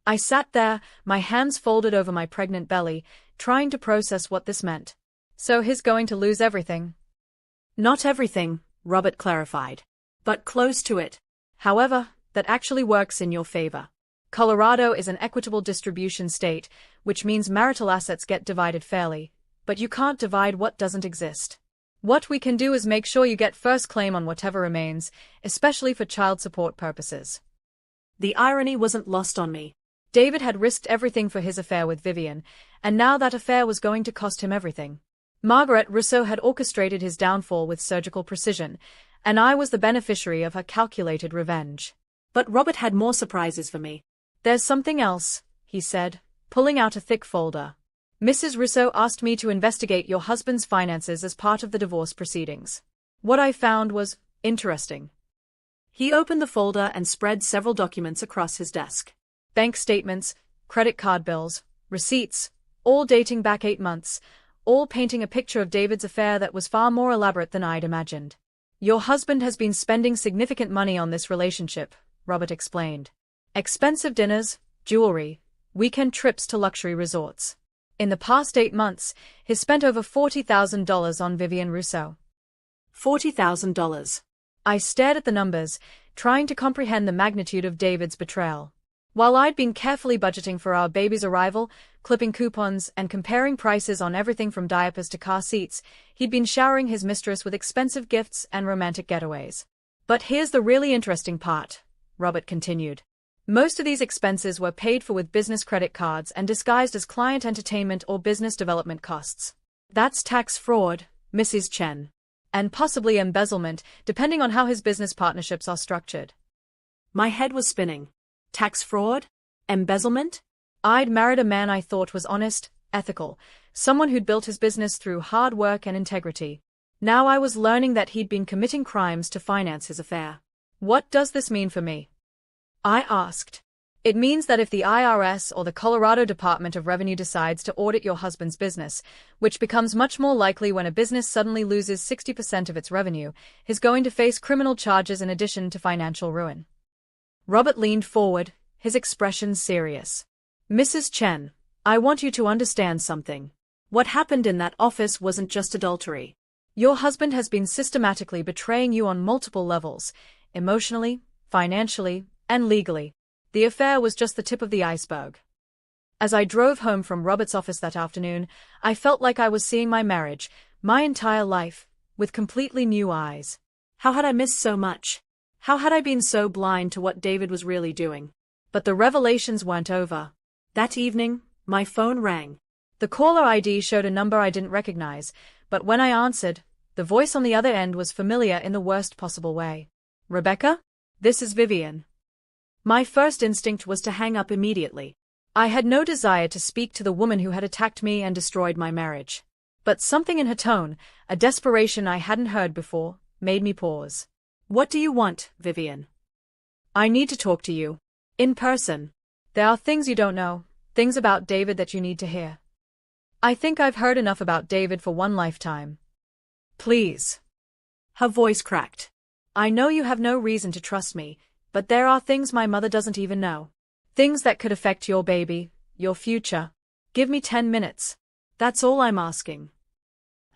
I sat there, my hands folded over my pregnant belly, trying to process what this meant. So he's going to lose everything. Not everything, Robert clarified, but close to it. However, that actually works in your favor. Colorado is an equitable distribution state, which means marital assets get divided fairly, but you can't divide what doesn't exist. What we can do is make sure you get first claim on whatever remains, especially for child support purposes." The irony wasn't lost on me. David had risked everything for his affair with Vivian, and now that affair was going to cost him everything. Margaret Rousseau had orchestrated his downfall with surgical precision, and I was the beneficiary of her calculated revenge. But Robert had more surprises for me. "There's something else," he said, pulling out a thick folder. "Mrs. Rousseau asked me to investigate your husband's finances as part of the divorce proceedings. What I found was interesting." He opened the folder and spread several documents across his desk. Bank statements, credit card bills, receipts, all dating back 8 months, all painting a picture of David's affair that was far more elaborate than I'd imagined. "Your husband has been spending significant money on this relationship," Robert explained. "Expensive dinners, jewelry, weekend trips to luxury resorts. In the past 8 months, he's spent over $40,000 on Vivian Rousseau." $40,000. I stared at the numbers, trying to comprehend the magnitude of David's betrayal. While I'd been carefully budgeting for our baby's arrival, clipping coupons, and comparing prices on everything from diapers to car seats, he'd been showering his mistress with expensive gifts and romantic getaways. "But here's the really interesting part," Robert continued. "Most of these expenses were paid for with business credit cards and disguised as client entertainment or business development costs. That's tax fraud, Mrs. Chen. And possibly embezzlement, depending on how his business partnerships are structured." My head was spinning. Tax fraud? Embezzlement? I'd married a man I thought was honest, ethical, someone who'd built his business through hard work and integrity. Now I was learning that he'd been committing crimes to finance his affair. "What does this mean for me?" I asked. "It means that if the IRS or the Colorado Department of Revenue decides to audit your husband's business, which becomes much more likely when a business suddenly loses 60% of its revenue, he's going to face criminal charges in addition to financial ruin." Robert leaned forward, his expression serious. "Mrs. Chen, I want you to understand something. What happened in that office wasn't just adultery. Your husband has been systematically betraying you on multiple levels, emotionally, financially, and legally. The affair was just the tip of the iceberg." As I drove home from Robert's office that afternoon, I felt like I was seeing my marriage, my entire life, with completely new eyes. How had I missed so much? How had I been so blind to what David was really doing? But the revelations weren't over. That evening, my phone rang. The caller ID showed a number I didn't recognize, but when I answered, the voice on the other end was familiar in the worst possible way. "Rebecca? This is Vivian." My first instinct was to hang up immediately. I had no desire to speak to the woman who had attacked me and destroyed my marriage. But something in her tone, a desperation I hadn't heard before, made me pause. "What do you want, Vivian?" "I need to talk to you. In person. There are things you don't know, things about David that you need to hear. I think I've heard enough about David for one lifetime. Please." Her voice cracked. "I know you have no reason to trust me, but there are things my mother doesn't even know. Things that could affect your baby, your future. Give me 10 minutes. That's all I'm asking."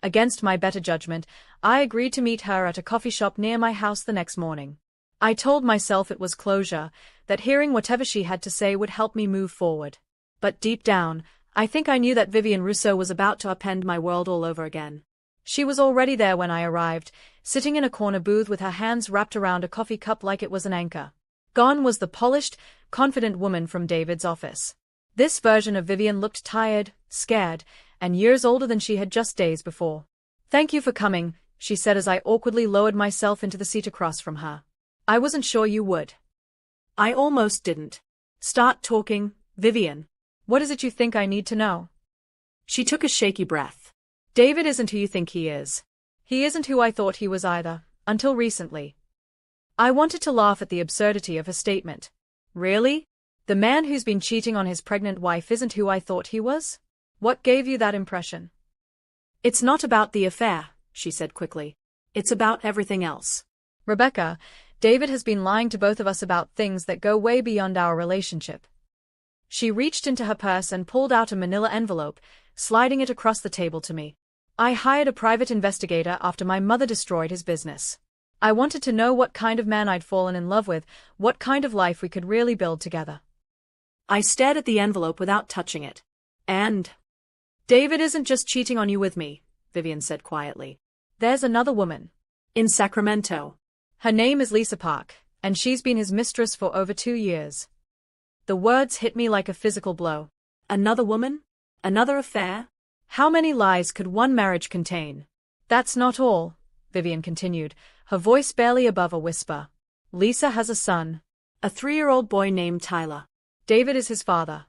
Against my better judgment, I agreed to meet her at a coffee shop near my house the next morning. I told myself it was closure, that hearing whatever she had to say would help me move forward. But deep down, I think I knew that Vivian Rousseau was about to upend my world all over again. She was already there when I arrived, sitting in a corner booth with her hands wrapped around a coffee cup like it was an anchor. Gone was the polished, confident woman from David's office. This version of Vivian looked tired, scared, and years older than she had just days before. "Thank you for coming," she said as I awkwardly lowered myself into the seat across from her. "I wasn't sure you would." "I almost didn't. Start talking, Vivian. What is it you think I need to know?" She took a shaky breath. "David isn't who you think he is. He isn't who I thought he was either, until recently." I wanted to laugh at the absurdity of her statement. Really? The man who's been cheating on his pregnant wife isn't who I thought he was? What gave you that impression? "It's not about the affair," she said quickly. "It's about everything else." "Rebecca, David has been lying to both of us about things that go way beyond our relationship." She reached into her purse and pulled out a manila envelope, sliding it across the table to me. "I hired a private investigator after my mother destroyed his business. I wanted to know what kind of man I'd fallen in love with, what kind of life we could really build together." I stared at the envelope without touching it. "And David isn't just cheating on you with me," Vivian said quietly. "There's another woman. In Sacramento. Her name is Lisa Park, and she's been his mistress for over 2 years." The words hit me like a physical blow. Another woman? Another affair? How many lies could one marriage contain? "That's not all," Vivian continued, her voice barely above a whisper. "Lisa has a son. A 3-year-old boy named Tyler. David is his father."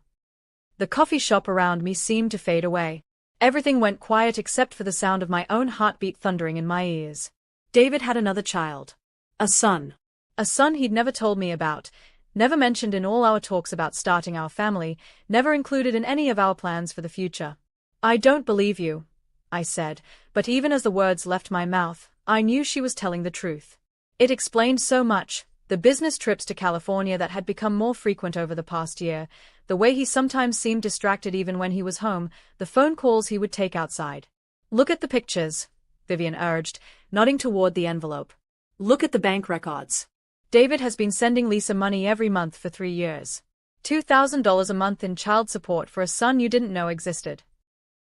The coffee shop around me seemed to fade away. Everything went quiet except for the sound of my own heartbeat thundering in my ears. David had another child. A son. A son he'd never told me about, never mentioned in all our talks about starting our family, never included in any of our plans for the future. "I don't believe you," I said, but even as the words left my mouth, I knew she was telling the truth. It explained so much: the business trips to California that had become more frequent over the past year, the way he sometimes seemed distracted even when he was home, the phone calls he would take outside. "Look at the pictures," Vivian urged, nodding toward the envelope. "Look at the bank records. David has been sending Lisa money every month for 3 years. $2,000 a month in child support for a son you didn't know existed."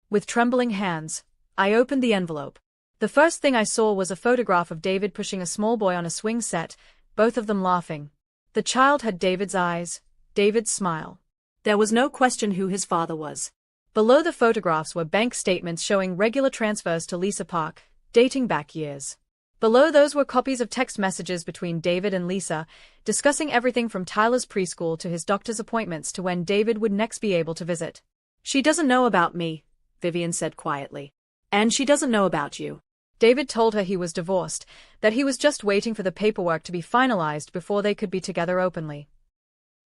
With trembling hands, I opened the envelope. The first thing I saw was a photograph of David pushing a small boy on a swing set, both of them laughing. The child had David's eyes, David's smile. There was no question who his father was. Below the photographs were bank statements showing regular transfers to Lisa Park, dating back years. Below those were copies of text messages between David and Lisa, discussing everything from Tyler's preschool to his doctor's appointments to when David would next be able to visit. "She doesn't know about me," Vivian said quietly. "And she doesn't know about you." David told her he was divorced, that he was just waiting for the paperwork to be finalized before they could be together openly.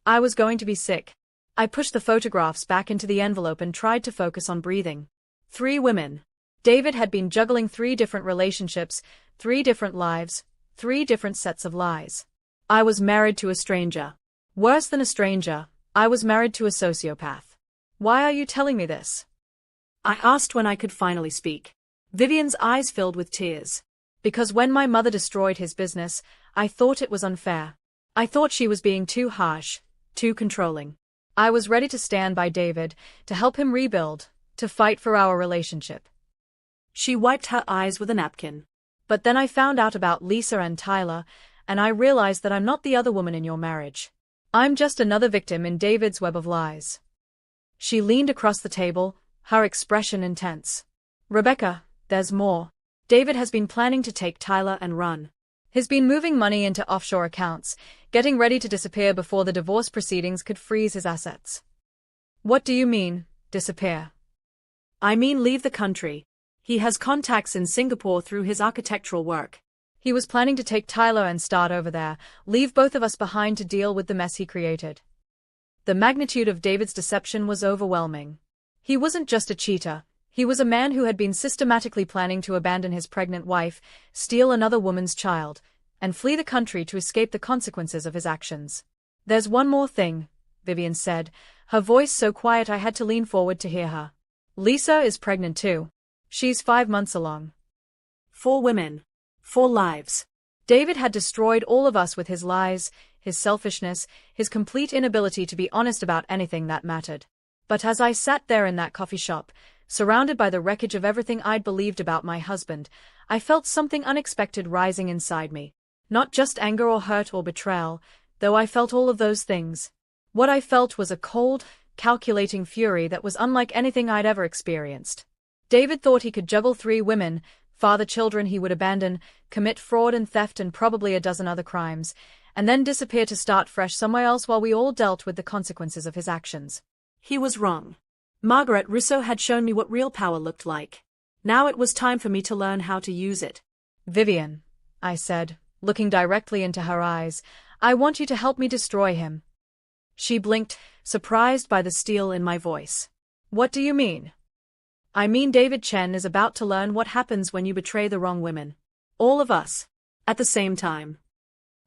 I was going to be sick. I pushed the photographs back into the envelope and tried to focus on breathing. 3 women. David had been juggling 3 different relationships, 3 different lives, 3 different sets of lies. I was married to a stranger. Worse than a stranger, I was married to a sociopath. "Why are you telling me this?" I asked when I could finally speak. Vivian's eyes filled with tears. "Because when my mother destroyed his business, I thought it was unfair. I thought she was being too harsh, too controlling. I was ready to stand by David, to help him rebuild, to fight for our relationship." She wiped her eyes with a napkin. "But then I found out about Lisa and Tyler, and I realized that I'm not the other woman in your marriage. I'm just another victim in David's web of lies." She leaned across the table, her expression intense. "Rebecca, there's more. David has been planning to take Tyler and run. He's been moving money into offshore accounts, getting ready to disappear before the divorce proceedings could freeze his assets." "What do you mean, disappear?" "I mean leave the country. He has contacts in Singapore through his architectural work. He was planning to take Tyler and start over there, leave both of us behind to deal with the mess he created." The magnitude of David's deception was overwhelming. He wasn't just a cheater. He was a man who had been systematically planning to abandon his pregnant wife, steal another woman's child, and flee the country to escape the consequences of his actions. "There's one more thing," Vivian said, her voice so quiet I had to lean forward to hear her. "Lisa is pregnant too. She's 5 months along." 4 women. 4 lives. David had destroyed all of us with his lies, his selfishness, his complete inability to be honest about anything that mattered. But as I sat there in that coffee shop, surrounded by the wreckage of everything I'd believed about my husband, I felt something unexpected rising inside me. Not just anger or hurt or betrayal, though I felt all of those things. What I felt was a cold, calculating fury that was unlike anything I'd ever experienced. David thought he could juggle 3 women, father children he would abandon, commit fraud and theft and probably a dozen other crimes, and then disappear to start fresh somewhere else while we all dealt with the consequences of his actions. He was wrong. Margaret Rousseau had shown me what real power looked like. Now it was time for me to learn how to use it. Vivian, I said, looking directly into her eyes, I want you to help me destroy him. She blinked, surprised by the steel in my voice. What do you mean? I mean David Chen is about to learn what happens when you betray the wrong women. All of us. At the same time.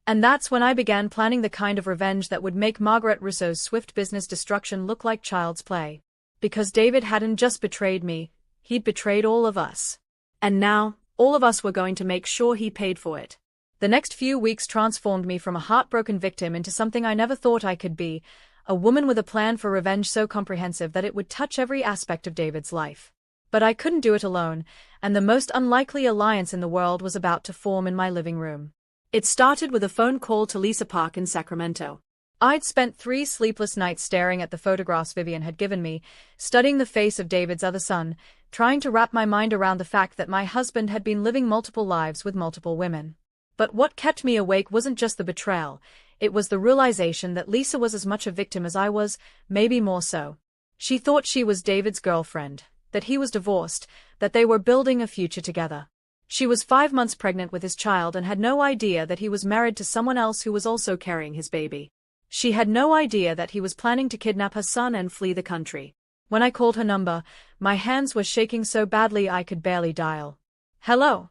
And that's when I began planning the kind of revenge that would make Margaret Rousseau's swift business destruction look like child's play. Because David hadn't just betrayed me, he'd betrayed all of us. And now, all of us were going to make sure he paid for it. The next few weeks transformed me from a heartbroken victim into something I never thought I could be, a woman with a plan for revenge so comprehensive that it would touch every aspect of David's life. But I couldn't do it alone, and the most unlikely alliance in the world was about to form in my living room. It started with a phone call to Lisa Park in Sacramento. I'd spent 3 sleepless nights staring at the photographs Vivian had given me, studying the face of David's other son, trying to wrap my mind around the fact that my husband had been living multiple lives with multiple women. But what kept me awake wasn't just the betrayal, it was the realization that Lisa was as much a victim as I was, maybe more so. She thought she was David's girlfriend, that he was divorced, that they were building a future together. She was 5 months pregnant with his child and had no idea that he was married to someone else who was also carrying his baby. She had no idea that he was planning to kidnap her son and flee the country. When I called her number, my hands were shaking so badly I could barely dial. Hello.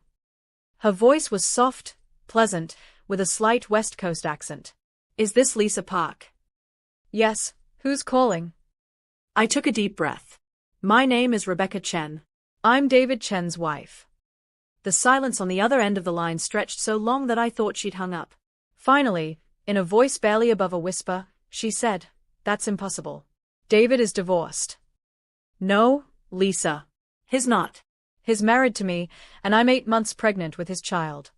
Her voice was soft, pleasant, with a slight West Coast accent. Is this Lisa Park? Yes, who's calling? I took a deep breath. My name is Rebecca Chen. I'm David Chen's wife. The silence on the other end of the line stretched so long that I thought she'd hung up. Finally, in a voice barely above a whisper, she said, That's impossible. David is divorced. No, Lisa. He's not. He's married to me, and I'm 8 months pregnant with his child.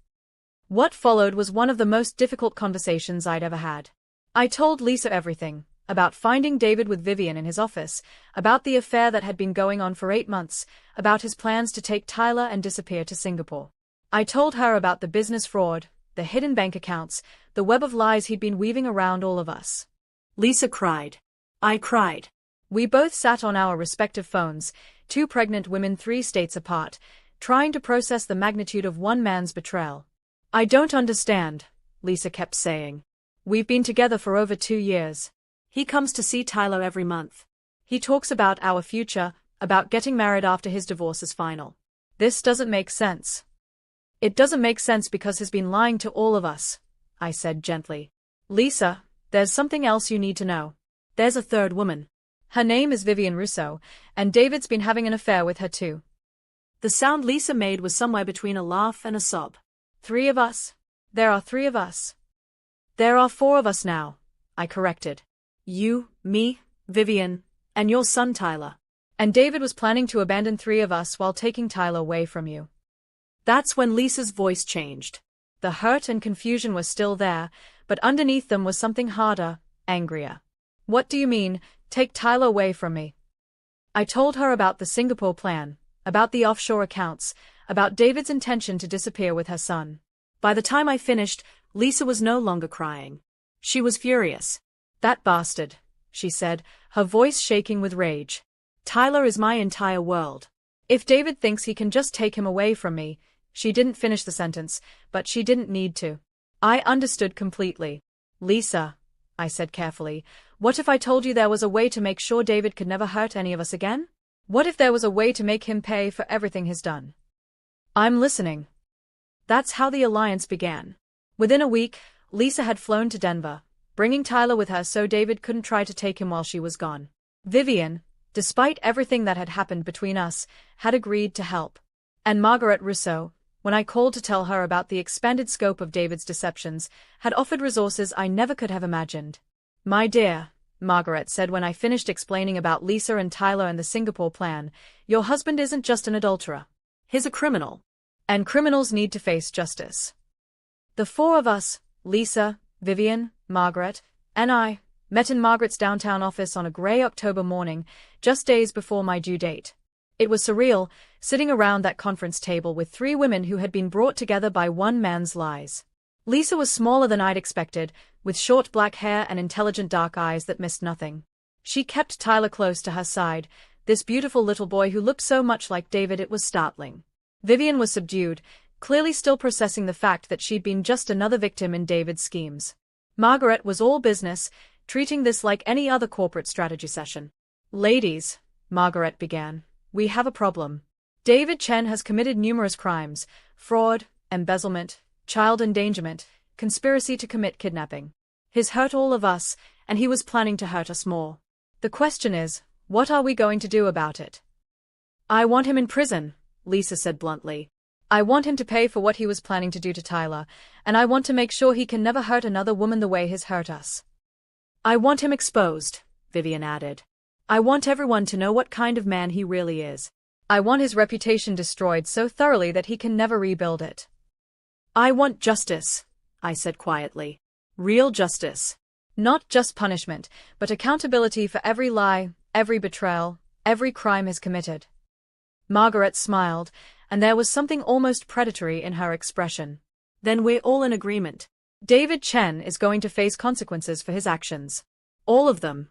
What followed was one of the most difficult conversations I'd ever had. I told Lisa everything, about finding David with Vivian in his office, about the affair that had been going on for 8 months, about his plans to take Tyler and disappear to Singapore. I told her about the business fraud, the hidden bank accounts, the web of lies he'd been weaving around all of us. Lisa cried. I cried. We both sat on our respective phones, 2 pregnant women 3 states apart, trying to process the magnitude of one man's betrayal. I don't understand, Lisa kept saying. We've been together for over 2 years. He comes to see Tyler every month. He talks about our future, about getting married after his divorce is final. This doesn't make sense. It doesn't make sense because he's been lying to all of us, I said gently. Lisa, there's something else you need to know. There's a third woman. Her name is Vivian Rousseau, and David's been having an affair with her too. The sound Lisa made was somewhere between a laugh and a sob. 3 of us? There are 3 of us. There are 4 of us now, I corrected. You, me, Vivian, and your son Tyler. And David was planning to abandon 3 of us while taking Tyler away from you. That's when Lisa's voice changed. The hurt and confusion was still there, but underneath them was something harder, angrier. What do you mean, take Tyler away from me? I told her about the Singapore plan, about the offshore accounts, about David's intention to disappear with her son. By the time I finished, Lisa was no longer crying. She was furious. That bastard, she said, her voice shaking with rage. Tyler is my entire world. If David thinks he can just take him away from me, she didn't finish the sentence, but she didn't need to. I understood completely. Lisa, I said carefully, what if I told you there was a way to make sure David could never hurt any of us again? What if there was a way to make him pay for everything he's done? I'm listening. That's how the alliance began. Within a week, Lisa had flown to Denver, bringing Tyler with her so David couldn't try to take him while she was gone. Vivian, despite everything that had happened between us, had agreed to help. And Margaret Rousseau, when I called to tell her about the expanded scope of David's deceptions, had offered resources I never could have imagined. My dear, Margaret said when I finished explaining about Lisa and Tyler and the Singapore plan. Your husband isn't just an adulterer. He's a criminal. And criminals need to face justice. The four of us, Lisa, Vivian, Margaret, and I, met in Margaret's downtown office on a grey October morning, just days before my due date. It was surreal, sitting around that conference table with three women who had been brought together by one man's lies. Lisa was smaller than I'd expected, with short black hair and intelligent dark eyes that missed nothing. She kept Tyler close to her side, this beautiful little boy who looked so much like David it was startling. Vivian was subdued, clearly still processing the fact that she'd been just another victim in David's schemes. Margaret was all business, treating this like any other corporate strategy session. Ladies, Margaret began, we have a problem. David Chen has committed numerous crimes: fraud, embezzlement, child endangerment, conspiracy to commit kidnapping. He's hurt all of us, and he was planning to hurt us more. The question is, what are we going to do about it? I want him in prison, Lisa said bluntly. I want him to pay for what he was planning to do to Tyler, and I want to make sure he can never hurt another woman the way he's hurt us. I want him exposed, Vivian added. I want everyone to know what kind of man he really is. I want his reputation destroyed so thoroughly that he can never rebuild it. I want justice, I said quietly. Real justice. Not just punishment, but accountability for every lie, every betrayal, every crime he's committed. Margaret smiled, and there was something almost predatory in her expression. Then we're all in agreement. David Chen is going to face consequences for his actions. All of them.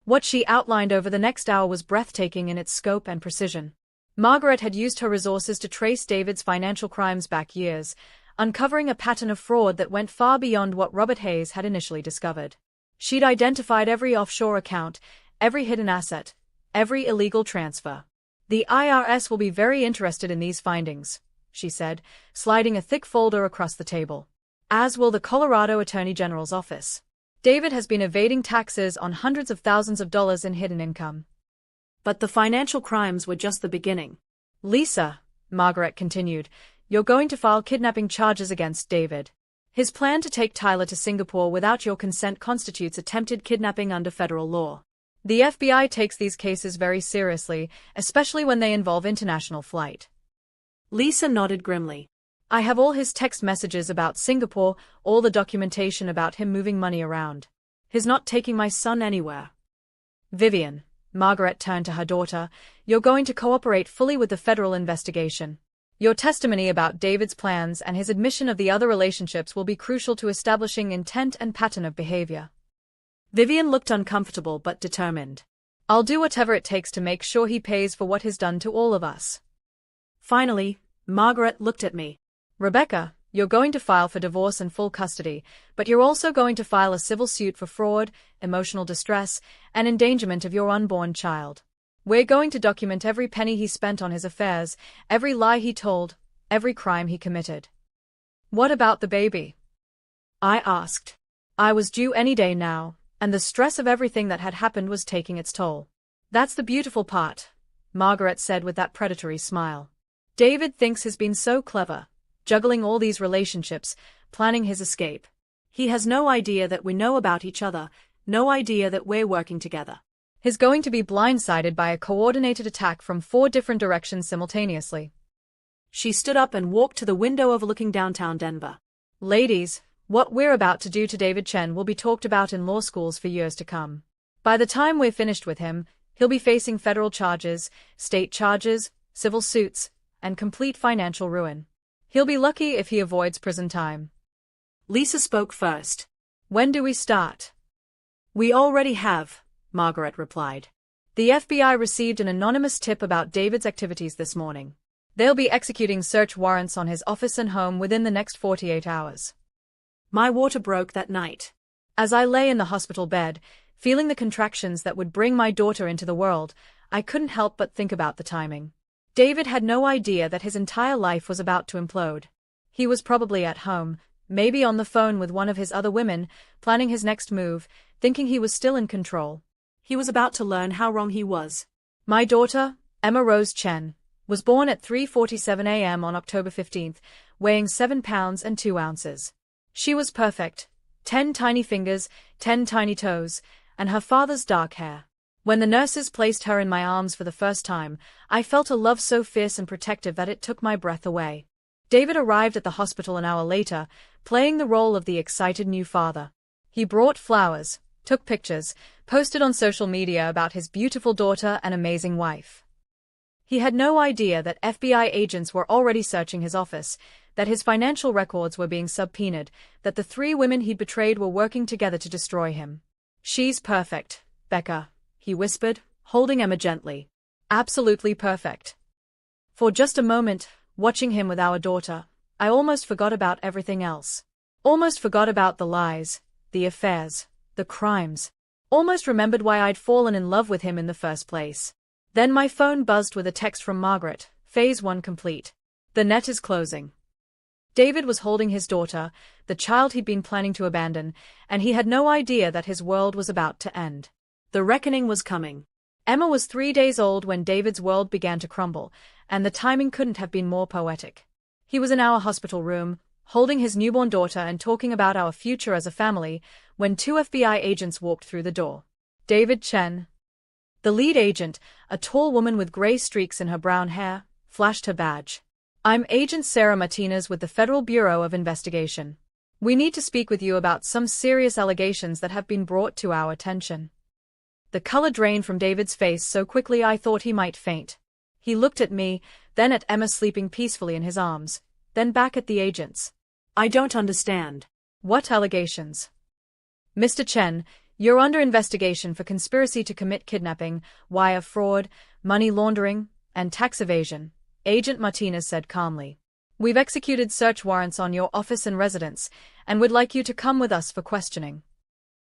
What she outlined over the next hour was breathtaking in its scope and precision. Margaret had used her resources to trace David's financial crimes back years, uncovering a pattern of fraud that went far beyond what Robert Hayes had initially discovered. She'd identified every offshore account, every hidden asset, every illegal transfer. The IRS will be very interested in these findings, she said, sliding a thick folder across the table. As will the Colorado Attorney General's office. David has been evading taxes on hundreds of thousands of dollars in hidden income. But the financial crimes were just the beginning. Lisa, Margaret continued, you're going to file kidnapping charges against David. His plan to take Tyler to Singapore without your consent constitutes attempted kidnapping under federal law. The FBI takes these cases very seriously, especially when they involve international flight. Lisa nodded grimly. I have all his text messages about Singapore, all the documentation about him moving money around. He's not taking my son anywhere. Vivian, Margaret turned to her daughter, you're going to cooperate fully with the federal investigation. Your testimony about David's plans and his admission of the other relationships will be crucial to establishing intent and pattern of behavior. Vivian looked uncomfortable but determined. I'll do whatever it takes to make sure he pays for what he's done to all of us. Finally, Margaret looked at me. Rebecca, you're going to file for divorce and full custody, but you're also going to file a civil suit for fraud, emotional distress, and endangerment of your unborn child. We're going to document every penny he spent on his affairs, every lie he told, every crime he committed. What about the baby? I asked. I was due any day now, and the stress of everything that had happened was taking its toll. That's the beautiful part, Margaret said with that predatory smile. David thinks he's been so clever, juggling all these relationships, planning his escape. He has no idea that we know about each other, no idea that we're working together. He's going to be blindsided by a coordinated attack from 4 different directions simultaneously. She stood up and walked to the window overlooking downtown Denver. Ladies, what we're about to do to David Chen will be talked about in law schools for years to come. By the time we're finished with him, he'll be facing federal charges, state charges, civil suits, and complete financial ruin. He'll be lucky if he avoids prison time. Lisa spoke first. When do we start? We already have, Margaret replied. The FBI received an anonymous tip about David's activities this morning. They'll be executing search warrants on his office and home within the next 48 hours. My water broke that night. As I lay in the hospital bed, feeling the contractions that would bring my daughter into the world, I couldn't help but think about the timing. David had no idea that his entire life was about to implode. He was probably at home, maybe on the phone with one of his other women, planning his next move, thinking he was still in control. He was about to learn how wrong he was. My daughter, Emma Rose Chen, was born at 3:47 a.m. on October 15th, weighing 7 pounds and 2 ounces. She was perfect, 10 tiny fingers, 10 tiny toes, and her father's dark hair. When the nurses placed her in my arms for the first time, I felt a love so fierce and protective that it took my breath away. David arrived at the hospital an hour later, playing the role of the excited new father. He brought flowers, took pictures, posted on social media about his beautiful daughter and amazing wife. He had no idea that FBI agents were already searching his office, that his financial records were being subpoenaed, that the 3 women he'd betrayed were working together to destroy him. "She's perfect, Becca," he whispered, holding Emma gently. "Absolutely perfect." For just a moment, watching him with our daughter, I almost forgot about everything else. Almost forgot about the lies, the affairs, the crimes. Almost remembered why I'd fallen in love with him in the first place. Then my phone buzzed with a text from Margaret, Phase 1 complete. The net is closing. David was holding his daughter, the child he'd been planning to abandon, and he had no idea that his world was about to end. The reckoning was coming. Emma was 3 days old when David's world began to crumble, and the timing couldn't have been more poetic. He was in our hospital room, holding his newborn daughter and talking about our future as a family, when 2 FBI agents walked through the door. David Chen. The lead agent, a tall woman with gray streaks in her brown hair, flashed her badge. "I'm Agent Sarah Martinez with the Federal Bureau of Investigation. We need to speak with you about some serious allegations that have been brought to our attention." The color drained from David's face so quickly I thought he might faint. He looked at me, then at Emma sleeping peacefully in his arms, then back at the agents. "I don't understand." "What allegations?" "Mr. Chen, you're under investigation for conspiracy to commit kidnapping, wire fraud, money laundering, and tax evasion," Agent Martinez said calmly. "We've executed search warrants on your office and residence, and would like you to come with us for questioning."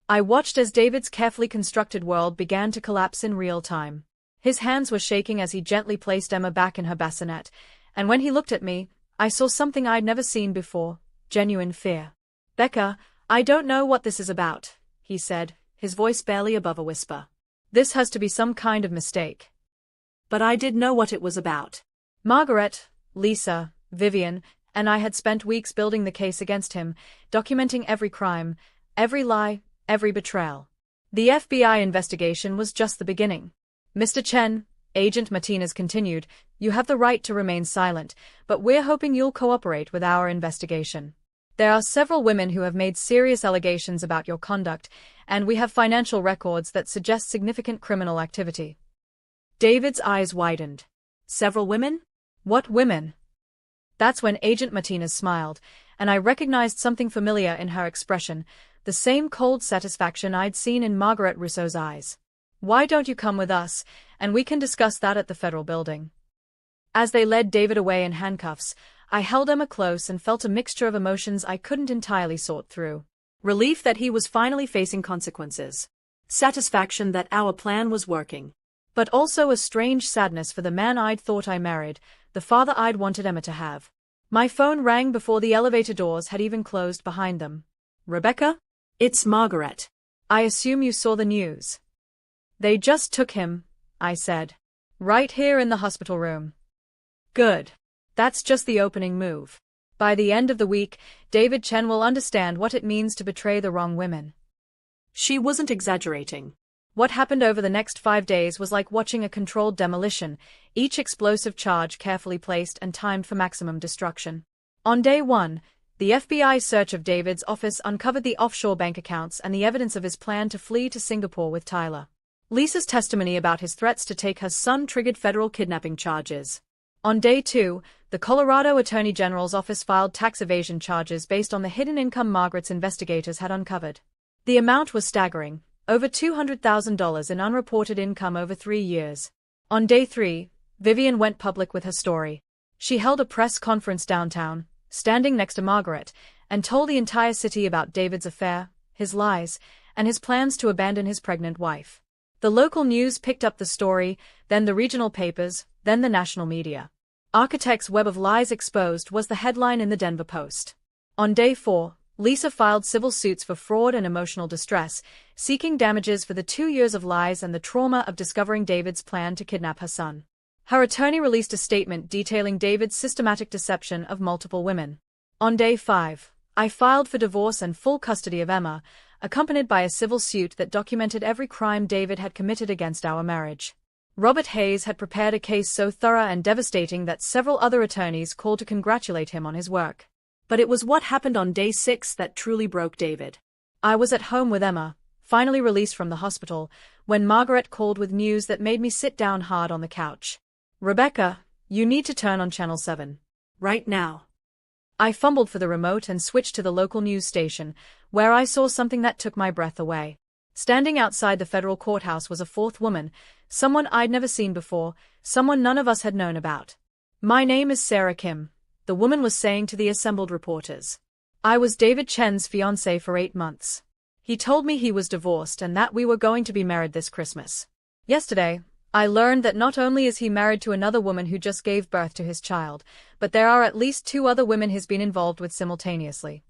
I watched as David's carefully constructed world began to collapse in real time. His hands were shaking as he gently placed Emma back in her bassinet, and when he looked at me, I saw something I'd never seen before, genuine fear. "Becca, I don't know what this is about," he said, his voice barely above a whisper. "This has to be some kind of mistake." But I did know what it was about. Margaret, Lisa, Vivian, and I had spent weeks building the case against him, documenting every crime, every lie, every betrayal. The FBI investigation was just the beginning. "Mr. Chen," Agent Martinez continued, "you have the right to remain silent, but we're hoping you'll cooperate with our investigation. There are several women who have made serious allegations about your conduct, and we have financial records that suggest significant criminal activity." David's eyes widened. "Several women? What women?" That's when Agent Martinez smiled, and I recognized something familiar in her expression, the same cold satisfaction I'd seen in Margaret Rousseau's eyes. "Why don't you come with us, and we can discuss that at the federal building?" As they led David away in handcuffs, I held Emma close and felt a mixture of emotions I couldn't entirely sort through. Relief that he was finally facing consequences. Satisfaction that our plan was working. But also a strange sadness for the man I'd thought I married, the father I'd wanted Emma to have. My phone rang before the elevator doors had even closed behind them. "Rebecca? It's Margaret. I assume you saw the news." "They just took him," I said. "Right here in the hospital room." "Good. That's just the opening move. By the end of the week, David Chen will understand what it means to betray the wrong women." She wasn't exaggerating. What happened over the next 5 days was like watching a controlled demolition, each explosive charge carefully placed and timed for maximum destruction. On day 1, the FBI search of David's office uncovered the offshore bank accounts and the evidence of his plan to flee to Singapore with Tyler. Lisa's testimony about his threats to take her son triggered federal kidnapping charges. On day 2, the Colorado Attorney General's office filed tax evasion charges based on the hidden income Margaret's investigators had uncovered. The amount was staggering, over $200,000 in unreported income over 3 years. On day 3, Vivian went public with her story. She held a press conference downtown, standing next to Margaret, and told the entire city about David's affair, his lies, and his plans to abandon his pregnant wife. The local news picked up the story, then the regional papers, then the national media. "Architect's Web of Lies Exposed" was the headline in the Denver Post. On day 4, Lisa filed civil suits for fraud and emotional distress, seeking damages for the 2 years of lies and the trauma of discovering David's plan to kidnap her son. Her attorney released a statement detailing David's systematic deception of multiple women. On day 5, I filed for divorce and full custody of Emma, accompanied by a civil suit that documented every crime David had committed against our marriage. Robert Hayes had prepared a case so thorough and devastating that several other attorneys called to congratulate him on his work. But it was what happened on day 6 that truly broke David. I was at home with Emma, finally released from the hospital, when Margaret called with news that made me sit down hard on the couch. "Rebecca, you need to turn on Channel 7. Right now." I fumbled for the remote and switched to the local news station, where I saw something that took my breath away. Standing outside the federal courthouse was a fourth woman, someone I'd never seen before, someone none of us had known about. "My name is Sarah Kim," the woman was saying to the assembled reporters. "I was David Chen's fiancée for 8 months. He told me he was divorced and that we were going to be married this Christmas. Yesterday, I learned that not only is he married to another woman who just gave birth to his child, but there are at least 2 other women he's been involved with simultaneously."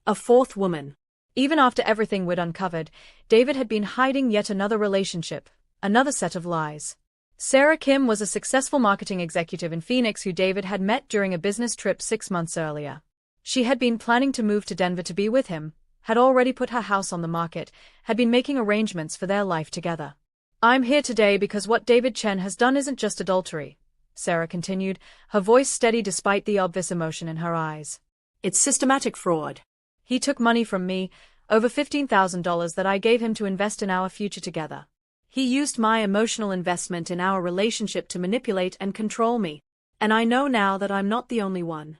A fourth woman. Even after everything we'd uncovered, David had been hiding yet another relationship, another set of lies. Sarah Kim was a successful marketing executive in Phoenix who David had met during a business trip 6 months earlier. She had been planning to move to Denver to be with him, had already put her house on the market, had been making arrangements for their life together. "I'm here today because what David Chen has done isn't just adultery," Sarah continued, her voice steady despite the obvious emotion in her eyes. "It's systematic fraud. He took money from me, over $15,000 that I gave him to invest in our future together. He used my emotional investment in our relationship to manipulate and control me. And I know now that I'm not the only one."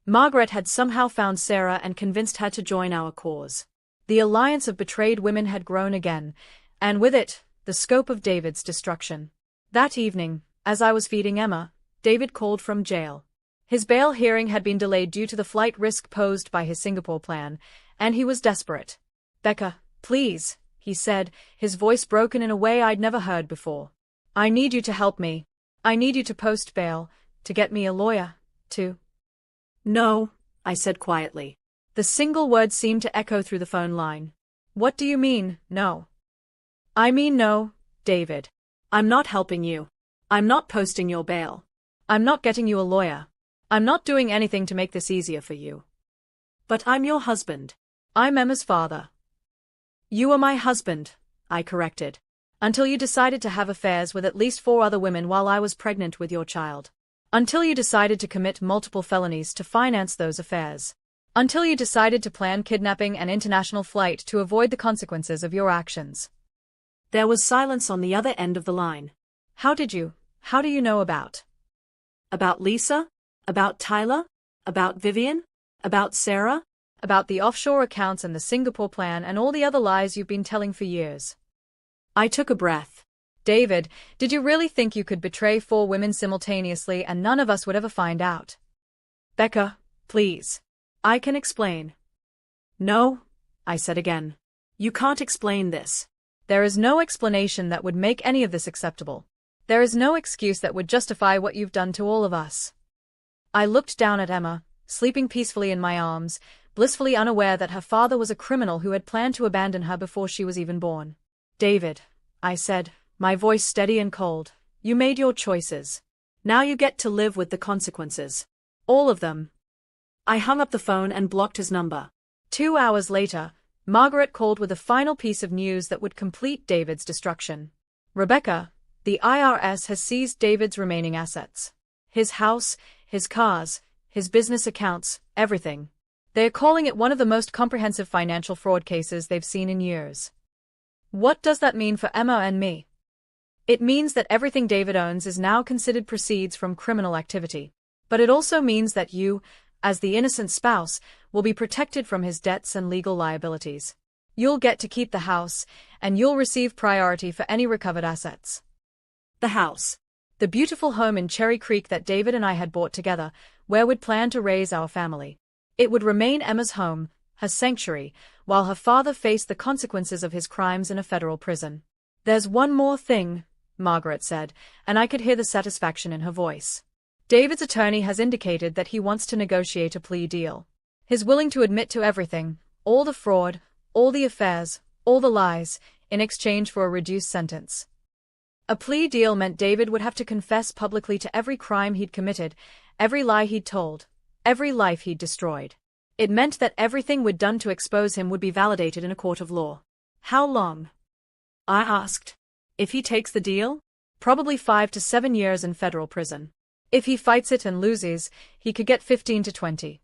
Margaret had somehow found Sarah and convinced her to join our cause. The alliance of betrayed women had grown again, and with it, the scope of David's destruction. That evening, as I was feeding Emma, David called from jail. His bail hearing had been delayed due to the flight risk posed by his Singapore plan, and he was desperate. "Becca, please," he said, his voice broken in a way I'd never heard before. "I need you to help me. I need you to post bail, to get me a lawyer, to—" "No," I said quietly. The single word seemed to echo through the phone line. "What do you mean, no?" "I mean no, David. I'm not helping you. I'm not posting your bail. I'm not getting you a lawyer. I'm not doing anything to make this easier for you. But I'm your husband. I'm Emma's father." "You are my husband," I corrected. "Until you decided to have affairs with at least 4 other women while I was pregnant with your child. Until you decided to commit multiple felonies to finance those affairs. Until you decided to plan kidnapping and international flight to avoid the consequences of your actions." There was silence on the other end of the line. How do you know about Lisa? About Tyler? About Vivian? About Sarah? About the offshore accounts and the Singapore plan and all the other lies you've been telling for years?" I took a breath. "David, did you really think you could betray 4 women simultaneously and none of us would ever find out?" "Becca, please. I can explain." "No," I said again. "You can't explain this. There is no explanation that would make any of this acceptable. There is no excuse that would justify what you've done to all of us." I looked down at Emma, sleeping peacefully in my arms, blissfully unaware that her father was a criminal who had planned to abandon her before she was even born. "David," I said, my voice steady and cold, "you made your choices. Now you get to live with the consequences. All of them." I hung up the phone and blocked his number. 2 hours later, Margaret called with a final piece of news that would complete David's destruction. "Rebecca, the IRS has seized David's remaining assets. His house, his cars, his business accounts, everything. They're calling it one of the most comprehensive financial fraud cases they've seen in years." What does that mean for Emma and me? It means that everything David owns is now considered proceeds from criminal activity. But it also means that you, as the innocent spouse, will be protected from his debts and legal liabilities. You'll get to keep the house, and you'll receive priority for any recovered assets. The house. The beautiful home in Cherry Creek that David and I had bought together, where we'd planned to raise our family. It would remain Emma's home, her sanctuary, while her father faced the consequences of his crimes in a federal prison. "There's one more thing," Margaret said, and I could hear the satisfaction in her voice. "David's attorney has indicated that he wants to negotiate a plea deal. He's willing to admit to everything, all the fraud, all the affairs, all the lies, in exchange for a reduced sentence." A plea deal meant David would have to confess publicly to every crime he'd committed, every lie he'd told, every life he'd destroyed. It meant that everything we'd done to expose him would be validated in a court of law. How long? I asked. If he takes the deal? Probably 5 to 7 years in federal prison. If he fights it and loses, he could get 15 to 20.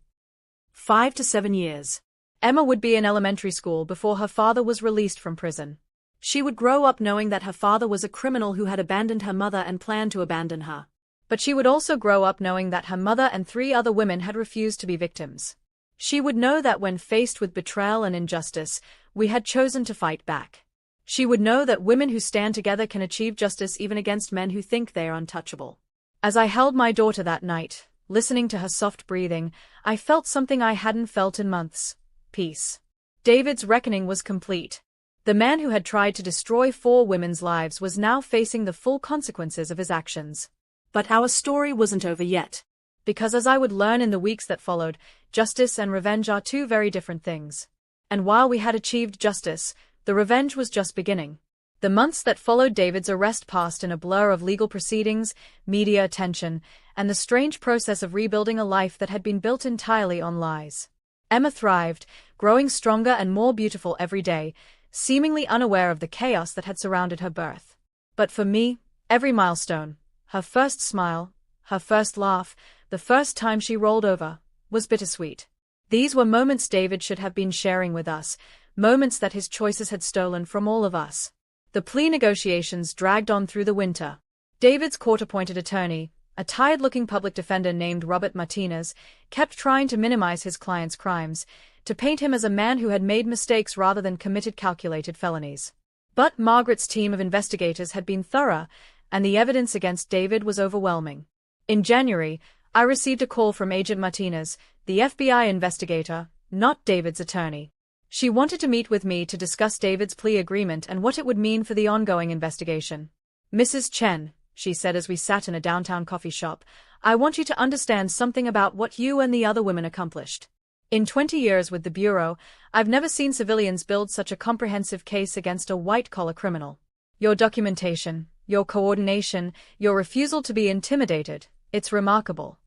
5 to 7 years. Emma would be in elementary school before her father was released from prison. She would grow up knowing that her father was a criminal who had abandoned her mother and planned to abandon her. But she would also grow up knowing that her mother and 3 other women had refused to be victims. She would know that when faced with betrayal and injustice, we had chosen to fight back. She would know that women who stand together can achieve justice even against men who think they are untouchable. As I held my daughter that night, listening to her soft breathing, I felt something I hadn't felt in months. Peace. David's reckoning was complete. The man who had tried to destroy 4 women's lives was now facing the full consequences of his actions. But our story wasn't over yet. Because as I would learn in the weeks that followed, justice and revenge are 2 very different things. And while we had achieved justice, the revenge was just beginning. The months that followed David's arrest passed in a blur of legal proceedings, media attention, and the strange process of rebuilding a life that had been built entirely on lies. Emma thrived, growing stronger and more beautiful every day, seemingly unaware of the chaos that had surrounded her birth. But for me, every milestone, her first smile, her first laugh, the first time she rolled over, was bittersweet. These were moments David should have been sharing with us, moments that his choices had stolen from all of us. The plea negotiations dragged on through the winter. David's court-appointed attorney, a tired-looking public defender named Robert Martinez, kept trying to minimize his client's crimes, to paint him as a man who had made mistakes rather than committed calculated felonies. But Margaret's team of investigators had been thorough, and the evidence against David was overwhelming. In January, I received a call from Agent Martinez, the FBI investigator, not David's attorney. She wanted to meet with me to discuss David's plea agreement and what it would mean for the ongoing investigation. "Mrs. Chen," she said as we sat in a downtown coffee shop, "I want you to understand something about what you and the other women accomplished. In 20 years with the Bureau, I've never seen civilians build such a comprehensive case against a white-collar criminal. Your documentation, your coordination, your refusal to be intimidated, it's remarkable."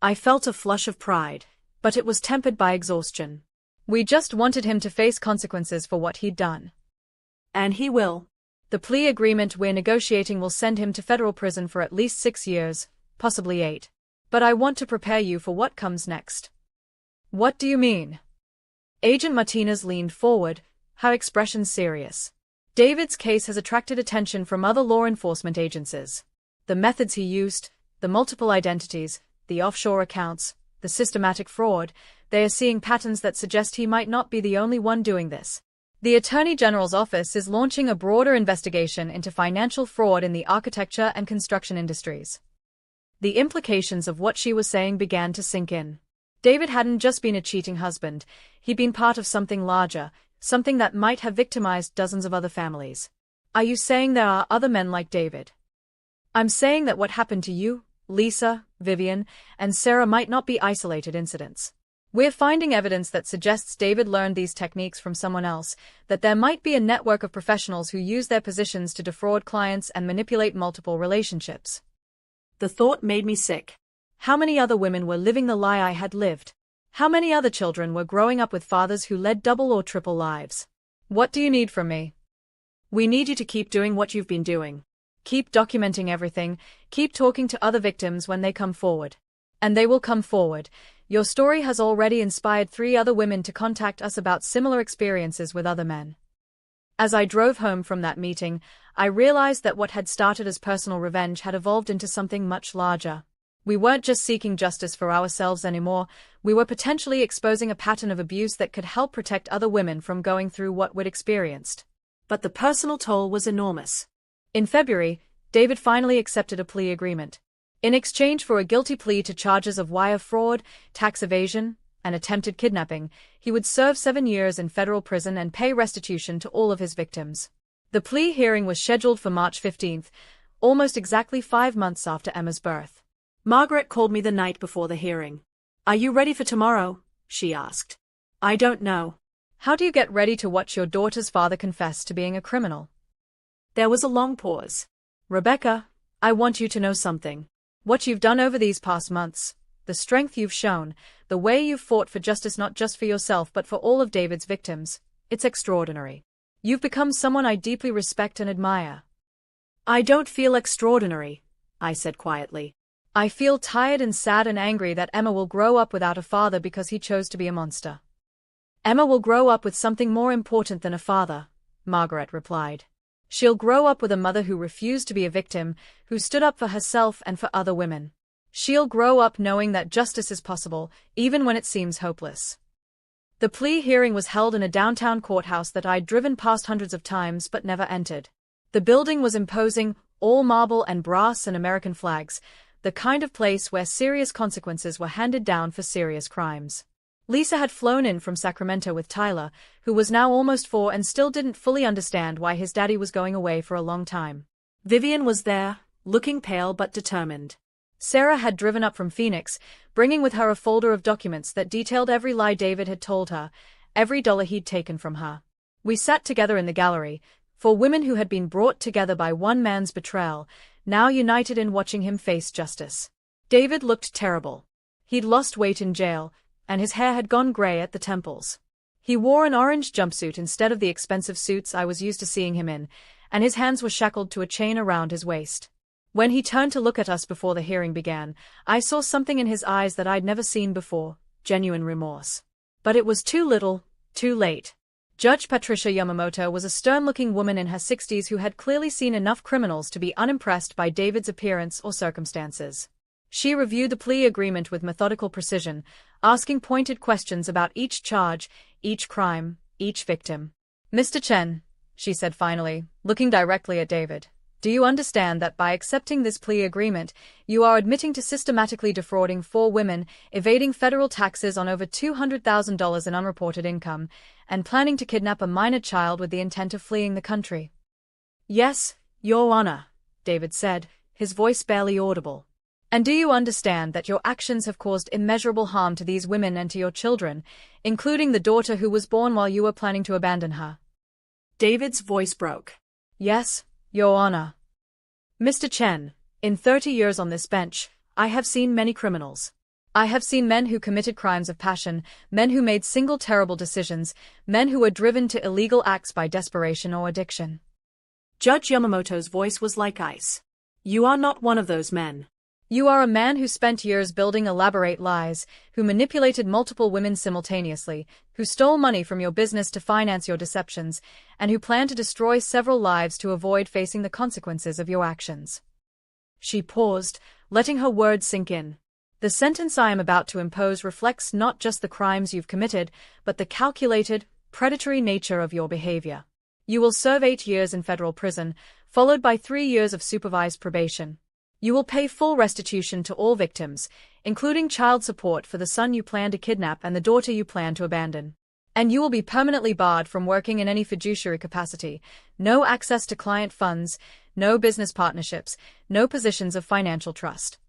I felt a flush of pride, but it was tempered by exhaustion. We just wanted him to face consequences for what he'd done. And he will. The plea agreement we're negotiating will send him to federal prison for at least 6 years, possibly 8. But I want to prepare you for what comes next. What do you mean? Agent Martinez leaned forward, her expression serious. David's case has attracted attention from other law enforcement agencies. The methods he used, the multiple identities, the offshore accounts, the systematic fraud, they are seeing patterns that suggest he might not be the only one doing this. The Attorney General's office is launching a broader investigation into financial fraud in the architecture and construction industries. The implications of what she was saying began to sink in. David hadn't just been a cheating husband, he'd been part of something larger, something that might have victimized dozens of other families. Are you saying there are other men like David? I'm saying that what happened to you, Lisa, Vivian, and Sarah might not be isolated incidents. We're finding evidence that suggests David learned these techniques from someone else, that there might be a network of professionals who use their positions to defraud clients and manipulate multiple relationships. The thought made me sick. How many other women were living the lie I had lived? How many other children were growing up with fathers who led double or triple lives? What do you need from me? We need you to keep doing what you've been doing. Keep documenting everything, keep talking to other victims when they come forward. And they will come forward. Your story has already inspired 3 other women to contact us about similar experiences with other men. As I drove home from that meeting, I realized that what had started as personal revenge had evolved into something much larger. We weren't just seeking justice for ourselves anymore, we were potentially exposing a pattern of abuse that could help protect other women from going through what we'd experienced. But the personal toll was enormous. In February, David finally accepted a plea agreement. In exchange for a guilty plea to charges of wire fraud, tax evasion, and attempted kidnapping, he would serve 7 years in federal prison and pay restitution to all of his victims. The plea hearing was scheduled for March 15th, almost exactly 5 months after Emma's birth. Margaret called me the night before the hearing. "Are you ready for tomorrow?" she asked. "I don't know." "How do you get ready to watch your daughter's father confess to being a criminal?" There was a long pause. "Rebecca, I want you to know something. What you've done over these past months, the strength you've shown, the way you've fought for justice not just for yourself but for all of David's victims, it's extraordinary. You've become someone I deeply respect and admire." "I don't feel extraordinary," I said quietly. "I feel tired and sad and angry that Emma will grow up without a father because he chose to be a monster." "Emma will grow up with something more important than a father," Margaret replied. "She'll grow up with a mother who refused to be a victim, who stood up for herself and for other women. She'll grow up knowing that justice is possible, even when it seems hopeless." The plea hearing was held in a downtown courthouse that I'd driven past hundreds of times but never entered. The building was imposing, all marble and brass and American flags, the kind of place where serious consequences were handed down for serious crimes. Lisa had flown in from Sacramento with Tyler, who was now almost 4 and still didn't fully understand why his daddy was going away for a long time. Vivian was there, looking pale but determined. Sarah had driven up from Phoenix, bringing with her a folder of documents that detailed every lie David had told her, every dollar he'd taken from her. We sat together in the gallery, 4 women who had been brought together by one man's betrayal, now united in watching him face justice. David looked terrible. He'd lost weight in jail, and his hair had gone gray at the temples. He wore an orange jumpsuit instead of the expensive suits I was used to seeing him in, and his hands were shackled to a chain around his waist. When he turned to look at us before the hearing began, I saw something in his eyes that I'd never seen before, genuine remorse. But it was too little, too late. Judge Patricia Yamamoto was a stern-looking woman in her 60s who had clearly seen enough criminals to be unimpressed by David's appearance or circumstances. She reviewed the plea agreement with methodical precision, asking pointed questions about each charge, each crime, each victim. "Mr. Chen," she said finally, looking directly at David, "do you understand that by accepting this plea agreement, you are admitting to systematically defrauding 4 women, evading federal taxes on over $200,000 in unreported income, and planning to kidnap a minor child with the intent of fleeing the country?" "Yes, Your Honor," David said, his voice barely audible. "And do you understand that your actions have caused immeasurable harm to these women and to your children, including the daughter who was born while you were planning to abandon her?" David's voice broke. "Yes, Your Honor." "Mr. Chen, in 30 years on this bench, I have seen many criminals. I have seen men who committed crimes of passion, men who made single terrible decisions, men who were driven to illegal acts by desperation or addiction." Judge Yamamoto's voice was like ice. "You are not one of those men. You are a man who spent years building elaborate lies, who manipulated multiple women simultaneously, who stole money from your business to finance your deceptions, and who planned to destroy several lives to avoid facing the consequences of your actions." She paused, letting her words sink in. "The sentence I am about to impose reflects not just the crimes you've committed, but the calculated, predatory nature of your behavior. You will serve 8 years in federal prison, followed by 3 years of supervised probation. You will pay full restitution to all victims, including child support for the son you plan to kidnap and the daughter you plan to abandon. And you will be permanently barred from working in any fiduciary capacity, no access to client funds, no business partnerships, no positions of financial trust."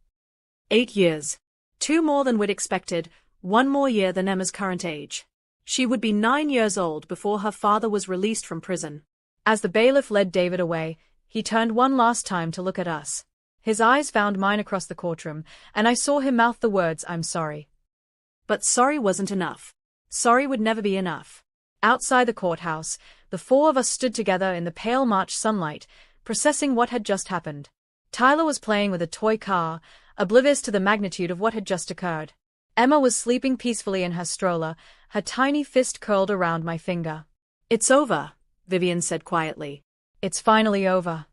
8 years. 2 more than we'd expected, 1 more year than Emma's current age. She would be 9 years old before her father was released from prison. As the bailiff led David away, he turned one last time to look at us. His eyes found mine across the courtroom, and I saw him mouth the words, "I'm sorry." But sorry wasn't enough. Sorry would never be enough. Outside the courthouse, the 4 of us stood together in the pale March sunlight, processing what had just happened. Tyler was playing with a toy car, oblivious to the magnitude of what had just occurred. Emma was sleeping peacefully in her stroller, her tiny fist curled around my finger. "It's over," Vivian said quietly. "It's finally over."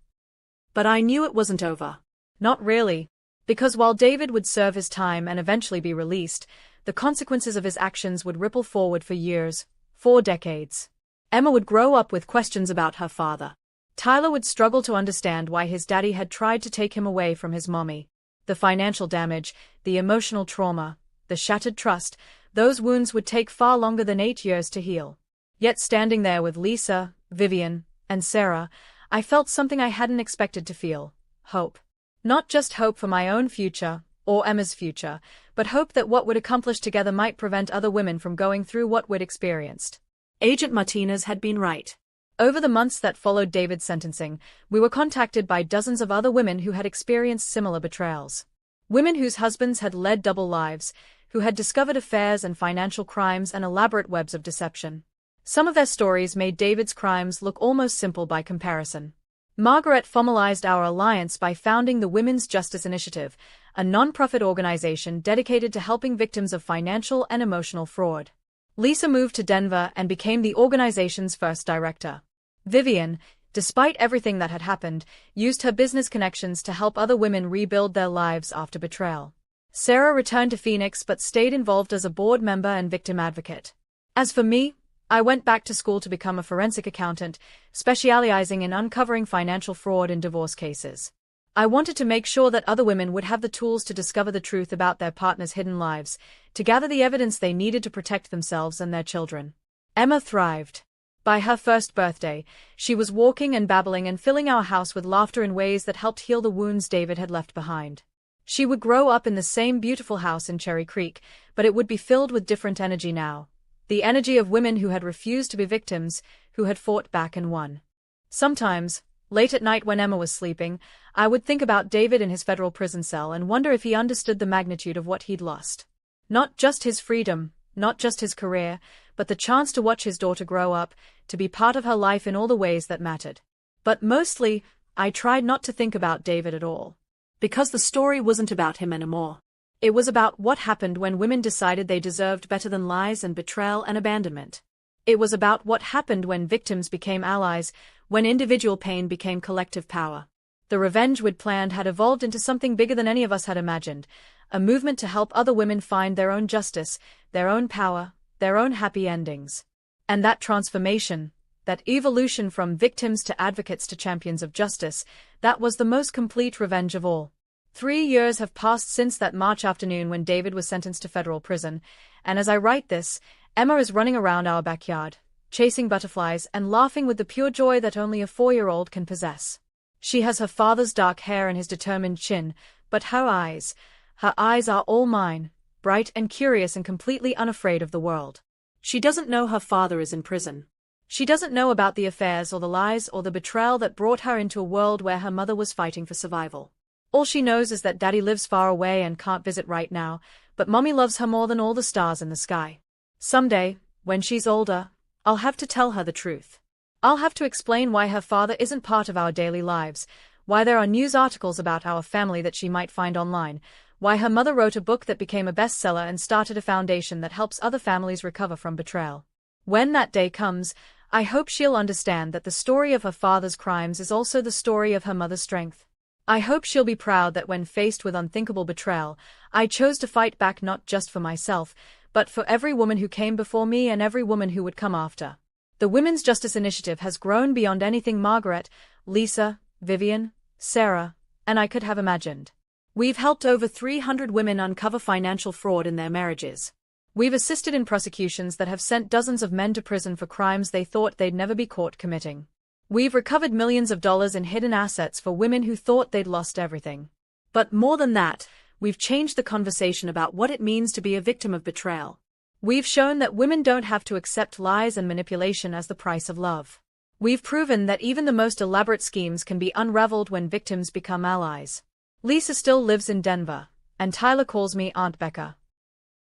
But I knew it wasn't over. Not really. Because while David would serve his time and eventually be released, the consequences of his actions would ripple forward for years, 4 decades. Emma would grow up with questions about her father. Tyler would struggle to understand why his daddy had tried to take him away from his mommy. The financial damage, the emotional trauma, the shattered trust, those wounds would take far longer than 8 years to heal. Yet standing there with Lisa, Vivian, and Sarah, I felt something I hadn't expected to feel: hope. Not just hope for my own future, or Emma's future, but hope that what we'd accomplish together might prevent other women from going through what we'd experienced. Agent Martinez had been right. Over the months that followed David's sentencing, we were contacted by dozens of other women who had experienced similar betrayals. Women whose husbands had led double lives, who had discovered affairs and financial crimes and elaborate webs of deception. Some of their stories made David's crimes look almost simple by comparison. Margaret formalized our alliance by founding the Women's Justice Initiative, a non-profit organization dedicated to helping victims of financial and emotional fraud. Lisa moved to Denver and became the organization's first director. Vivian, despite everything that had happened, used her business connections to help other women rebuild their lives after betrayal. Sarah returned to Phoenix but stayed involved as a board member and victim advocate. As for me, I went back to school to become a forensic accountant, specializing in uncovering financial fraud in divorce cases. I wanted to make sure that other women would have the tools to discover the truth about their partners' hidden lives, to gather the evidence they needed to protect themselves and their children. Emma thrived. By her first birthday, she was walking and babbling and filling our house with laughter in ways that helped heal the wounds David had left behind. She would grow up in the same beautiful house in Cherry Creek, but it would be filled with different energy now. The energy of women who had refused to be victims, who had fought back and won. Sometimes, late at night when Emma was sleeping, I would think about David in his federal prison cell and wonder if he understood the magnitude of what he'd lost. Not just his freedom, not just his career, but the chance to watch his daughter grow up, to be part of her life in all the ways that mattered. But mostly, I tried not to think about David at all. Because the story wasn't about him anymore. It was about what happened when women decided they deserved better than lies and betrayal and abandonment. It was about what happened when victims became allies, when individual pain became collective power. The revenge we'd planned had evolved into something bigger than any of us had imagined, a movement to help other women find their own justice, their own power, their own happy endings. And that transformation, that evolution from victims to advocates to champions of justice, that was the most complete revenge of all. 3 years have passed since that March afternoon when David was sentenced to federal prison, and as I write this, Emma is running around our backyard, chasing butterflies and laughing with the pure joy that only a 4-year-old can possess. She has her father's dark hair and his determined chin, but her eyes are all mine, bright and curious and completely unafraid of the world. She doesn't know her father is in prison. She doesn't know about the affairs or the lies or the betrayal that brought her into a world where her mother was fighting for survival. All she knows is that Daddy lives far away and can't visit right now, but Mommy loves her more than all the stars in the sky. Someday, when she's older, I'll have to tell her the truth. I'll have to explain why her father isn't part of our daily lives, why there are news articles about our family that she might find online, why her mother wrote a book that became a bestseller and started a foundation that helps other families recover from betrayal. When that day comes, I hope she'll understand that the story of her father's crimes is also the story of her mother's strength. I hope she'll be proud that when faced with unthinkable betrayal, I chose to fight back not just for myself, but for every woman who came before me and every woman who would come after. The Women's Justice Initiative has grown beyond anything Margaret, Lisa, Vivian, Sarah, and I could have imagined. We've helped over 300 women uncover financial fraud in their marriages. We've assisted in prosecutions that have sent dozens of men to prison for crimes they thought they'd never be caught committing. We've recovered millions of dollars in hidden assets for women who thought they'd lost everything. But more than that, we've changed the conversation about what it means to be a victim of betrayal. We've shown that women don't have to accept lies and manipulation as the price of love. We've proven that even the most elaborate schemes can be unraveled when victims become allies. Lisa still lives in Denver, and Tyler calls me Aunt Becca.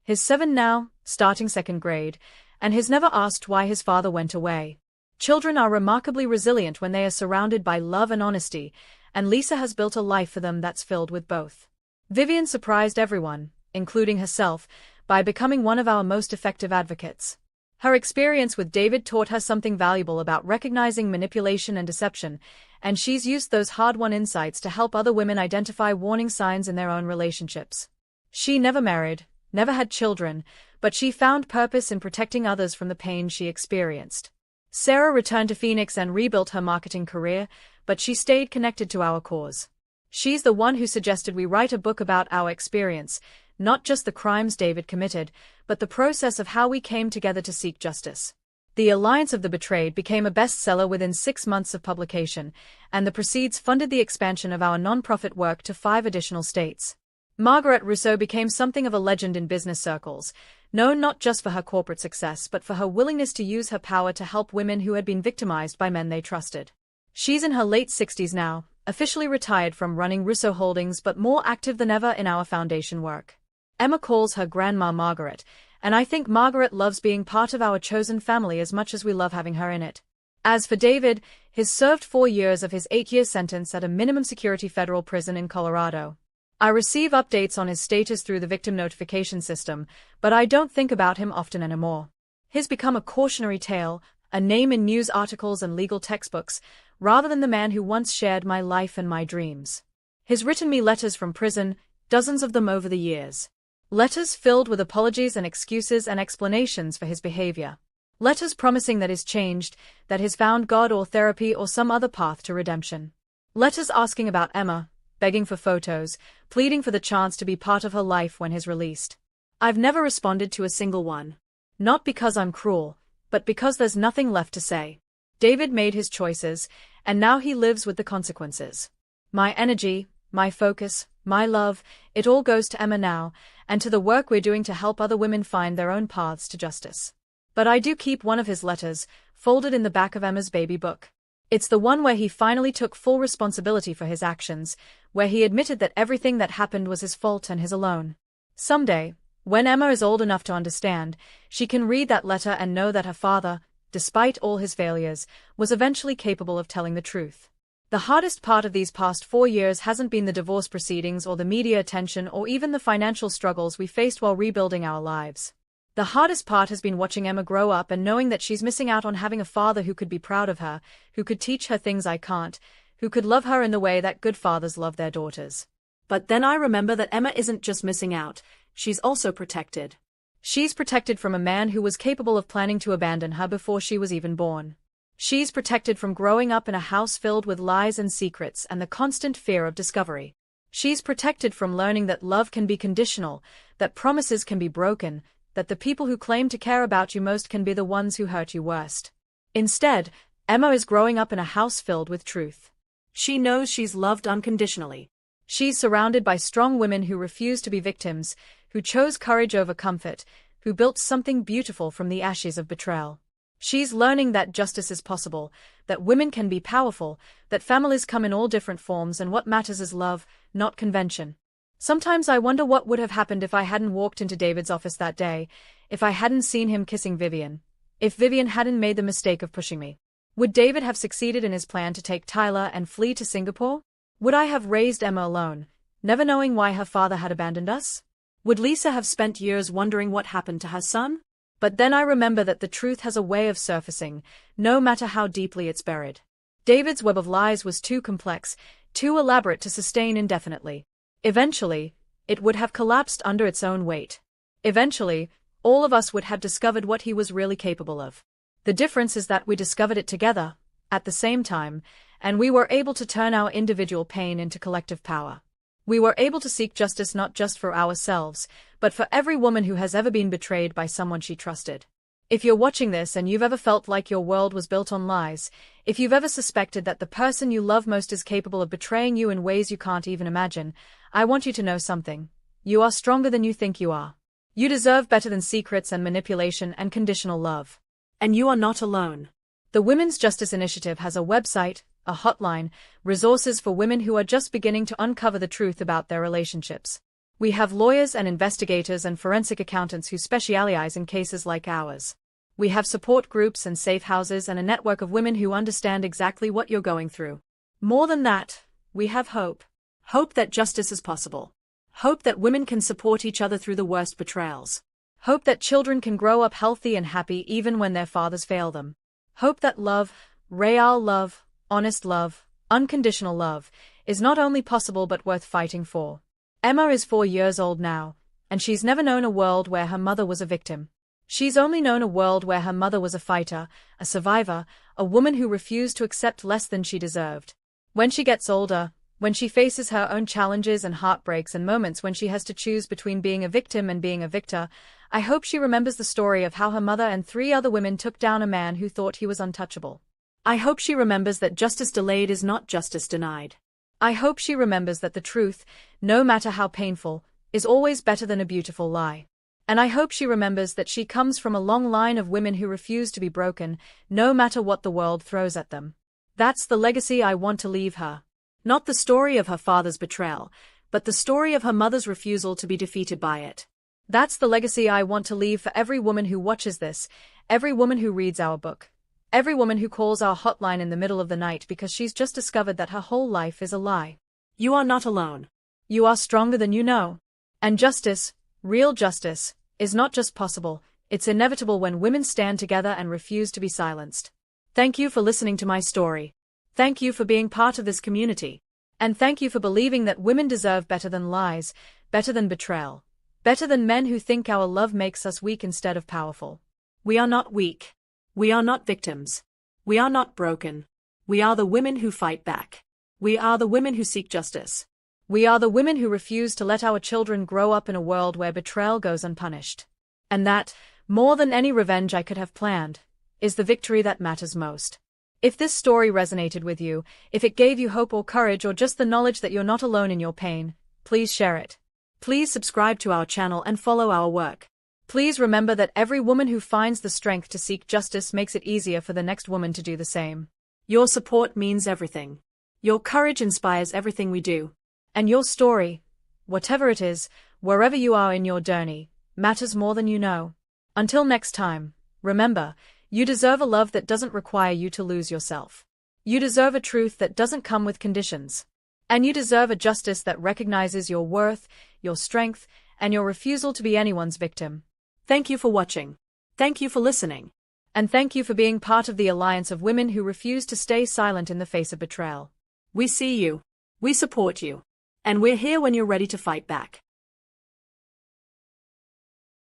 He's 7 now, starting 2nd grade, and has never asked why his father went away. Children are remarkably resilient when they are surrounded by love and honesty, and Lisa has built a life for them that's filled with both. Vivian surprised everyone, including herself, by becoming one of our most effective advocates. Her experience with David taught her something valuable about recognizing manipulation and deception, and she's used those hard-won insights to help other women identify warning signs in their own relationships. She never married, never had children, but she found purpose in protecting others from the pain she experienced. Sarah returned to Phoenix and rebuilt her marketing career, but she stayed connected to our cause. She's the one who suggested we write a book about our experience, not just the crimes David committed, but the process of how we came together to seek justice. The Alliance of the Betrayed became a bestseller within 6 months of publication, and the proceeds funded the expansion of our nonprofit work to 5 additional states. Margaret Rousseau became something of a legend in business circles, known not just for her corporate success but for her willingness to use her power to help women who had been victimized by men they trusted. She's in her late 60s now, officially retired from running Russo Holdings but more active than ever in our foundation work. Emma calls her Grandma Margaret, and I think Margaret loves being part of our chosen family as much as we love having her in it. As for David, he's served 4 years of his 8-year sentence at a minimum security federal prison in Colorado. I receive updates on his status through the victim notification system, but I don't think about him often anymore. He's become a cautionary tale, a name in news articles and legal textbooks, rather than the man who once shared my life and my dreams. He's written me letters from prison, dozens of them over the years. Letters filled with apologies and excuses and explanations for his behavior. Letters promising that he's changed, that he's found God or therapy or some other path to redemption. Letters asking about Emma, begging for photos, pleading for the chance to be part of her life when he's released. I've never responded to a single one. Not because I'm cruel, but because there's nothing left to say. David made his choices, and now he lives with the consequences. My energy, my focus, my love, it all goes to Emma now, and to the work we're doing to help other women find their own paths to justice. But I do keep one of his letters, folded in the back of Emma's baby book. It's the one where he finally took full responsibility for his actions, where he admitted that everything that happened was his fault and his alone. Someday, when Emma is old enough to understand, she can read that letter and know that her father, despite all his failures, was eventually capable of telling the truth. The hardest part of these past 4 years hasn't been the divorce proceedings or the media attention or even the financial struggles we faced while rebuilding our lives. The hardest part has been watching Emma grow up and knowing that she's missing out on having a father who could be proud of her, who could teach her things I can't, who could love her in the way that good fathers love their daughters. But then I remember that Emma isn't just missing out, she's also protected. She's protected from a man who was capable of planning to abandon her before she was even born. She's protected from growing up in a house filled with lies and secrets and the constant fear of discovery. She's protected from learning that love can be conditional, that promises can be broken, that the people who claim to care about you most can be the ones who hurt you worst. Instead, Emma is growing up in a house filled with truth. She knows she's loved unconditionally. She's surrounded by strong women who refuse to be victims, who chose courage over comfort, who built something beautiful from the ashes of betrayal. She's learning that justice is possible, that women can be powerful, that families come in all different forms and what matters is love, not convention. Sometimes I wonder what would have happened if I hadn't walked into David's office that day, if I hadn't seen him kissing Vivian, if Vivian hadn't made the mistake of pushing me. Would David have succeeded in his plan to take Tyler and flee to Singapore? Would I have raised Emma alone, never knowing why her father had abandoned us? Would Lisa have spent years wondering what happened to her son? But then I remember that the truth has a way of surfacing, no matter how deeply it's buried. David's web of lies was too complex, too elaborate to sustain indefinitely. Eventually, it would have collapsed under its own weight. Eventually, all of us would have discovered what he was really capable of. The difference is that we discovered it together, at the same time, and we were able to turn our individual pain into collective power. We were able to seek justice not just for ourselves, but for every woman who has ever been betrayed by someone she trusted. If you're watching this and you've ever felt like your world was built on lies, if you've ever suspected that the person you love most is capable of betraying you in ways you can't even imagine, I want you to know something. You are stronger than you think you are. You deserve better than secrets and manipulation and conditional love. And you are not alone. The Women's Justice Initiative has a website, a hotline, resources for women who are just beginning to uncover the truth about their relationships. We have lawyers and investigators and forensic accountants who specialize in cases like ours. We have support groups and safe houses and a network of women who understand exactly what you're going through. More than that, we have hope. Hope that justice is possible. Hope that women can support each other through the worst betrayals. Hope that children can grow up healthy and happy even when their fathers fail them. Hope that love, real love, honest love, unconditional love, is not only possible but worth fighting for. Emma is 4 years old now, and she's never known a world where her mother was a victim. She's only known a world where her mother was a fighter, a survivor, a woman who refused to accept less than she deserved. When she gets older, when she faces her own challenges and heartbreaks and moments when she has to choose between being a victim and being a victor, I hope she remembers the story of how her mother and 3 other women took down a man who thought he was untouchable. I hope she remembers that justice delayed is not justice denied. I hope she remembers that the truth, no matter how painful, is always better than a beautiful lie. And I hope she remembers that she comes from a long line of women who refuse to be broken, no matter what the world throws at them. That's the legacy I want to leave her. Not the story of her father's betrayal, but the story of her mother's refusal to be defeated by it. That's the legacy I want to leave for every woman who watches this, every woman who reads our book, every woman who calls our hotline in the middle of the night because she's just discovered that her whole life is a lie. You are not alone. You are stronger than you know. And justice, real justice, is not just possible, it's inevitable when women stand together and refuse to be silenced. Thank you for listening to my story. Thank you for being part of this community. And thank you for believing that women deserve better than lies, better than betrayal, better than men who think our love makes us weak instead of powerful. We are not weak. We are not victims. We are not broken. We are the women who fight back. We are the women who seek justice. We are the women who refuse to let our children grow up in a world where betrayal goes unpunished. And that, more than any revenge I could have planned, is the victory that matters most. If this story resonated with you, if it gave you hope or courage or just the knowledge that you're not alone in your pain, please share it. Please subscribe to our channel and follow our work. Please remember that every woman who finds the strength to seek justice makes it easier for the next woman to do the same. Your support means everything. Your courage inspires everything we do. And your story, whatever it is, wherever you are in your journey, matters more than you know. Until next time, remember, you deserve a love that doesn't require you to lose yourself. You deserve a truth that doesn't come with conditions. And you deserve a justice that recognizes your worth, your strength, and your refusal to be anyone's victim. Thank you for watching. Thank you for listening. And thank you for being part of the alliance of women who refuse to stay silent in the face of betrayal. We see you. We support you. And we're here when you're ready to fight back.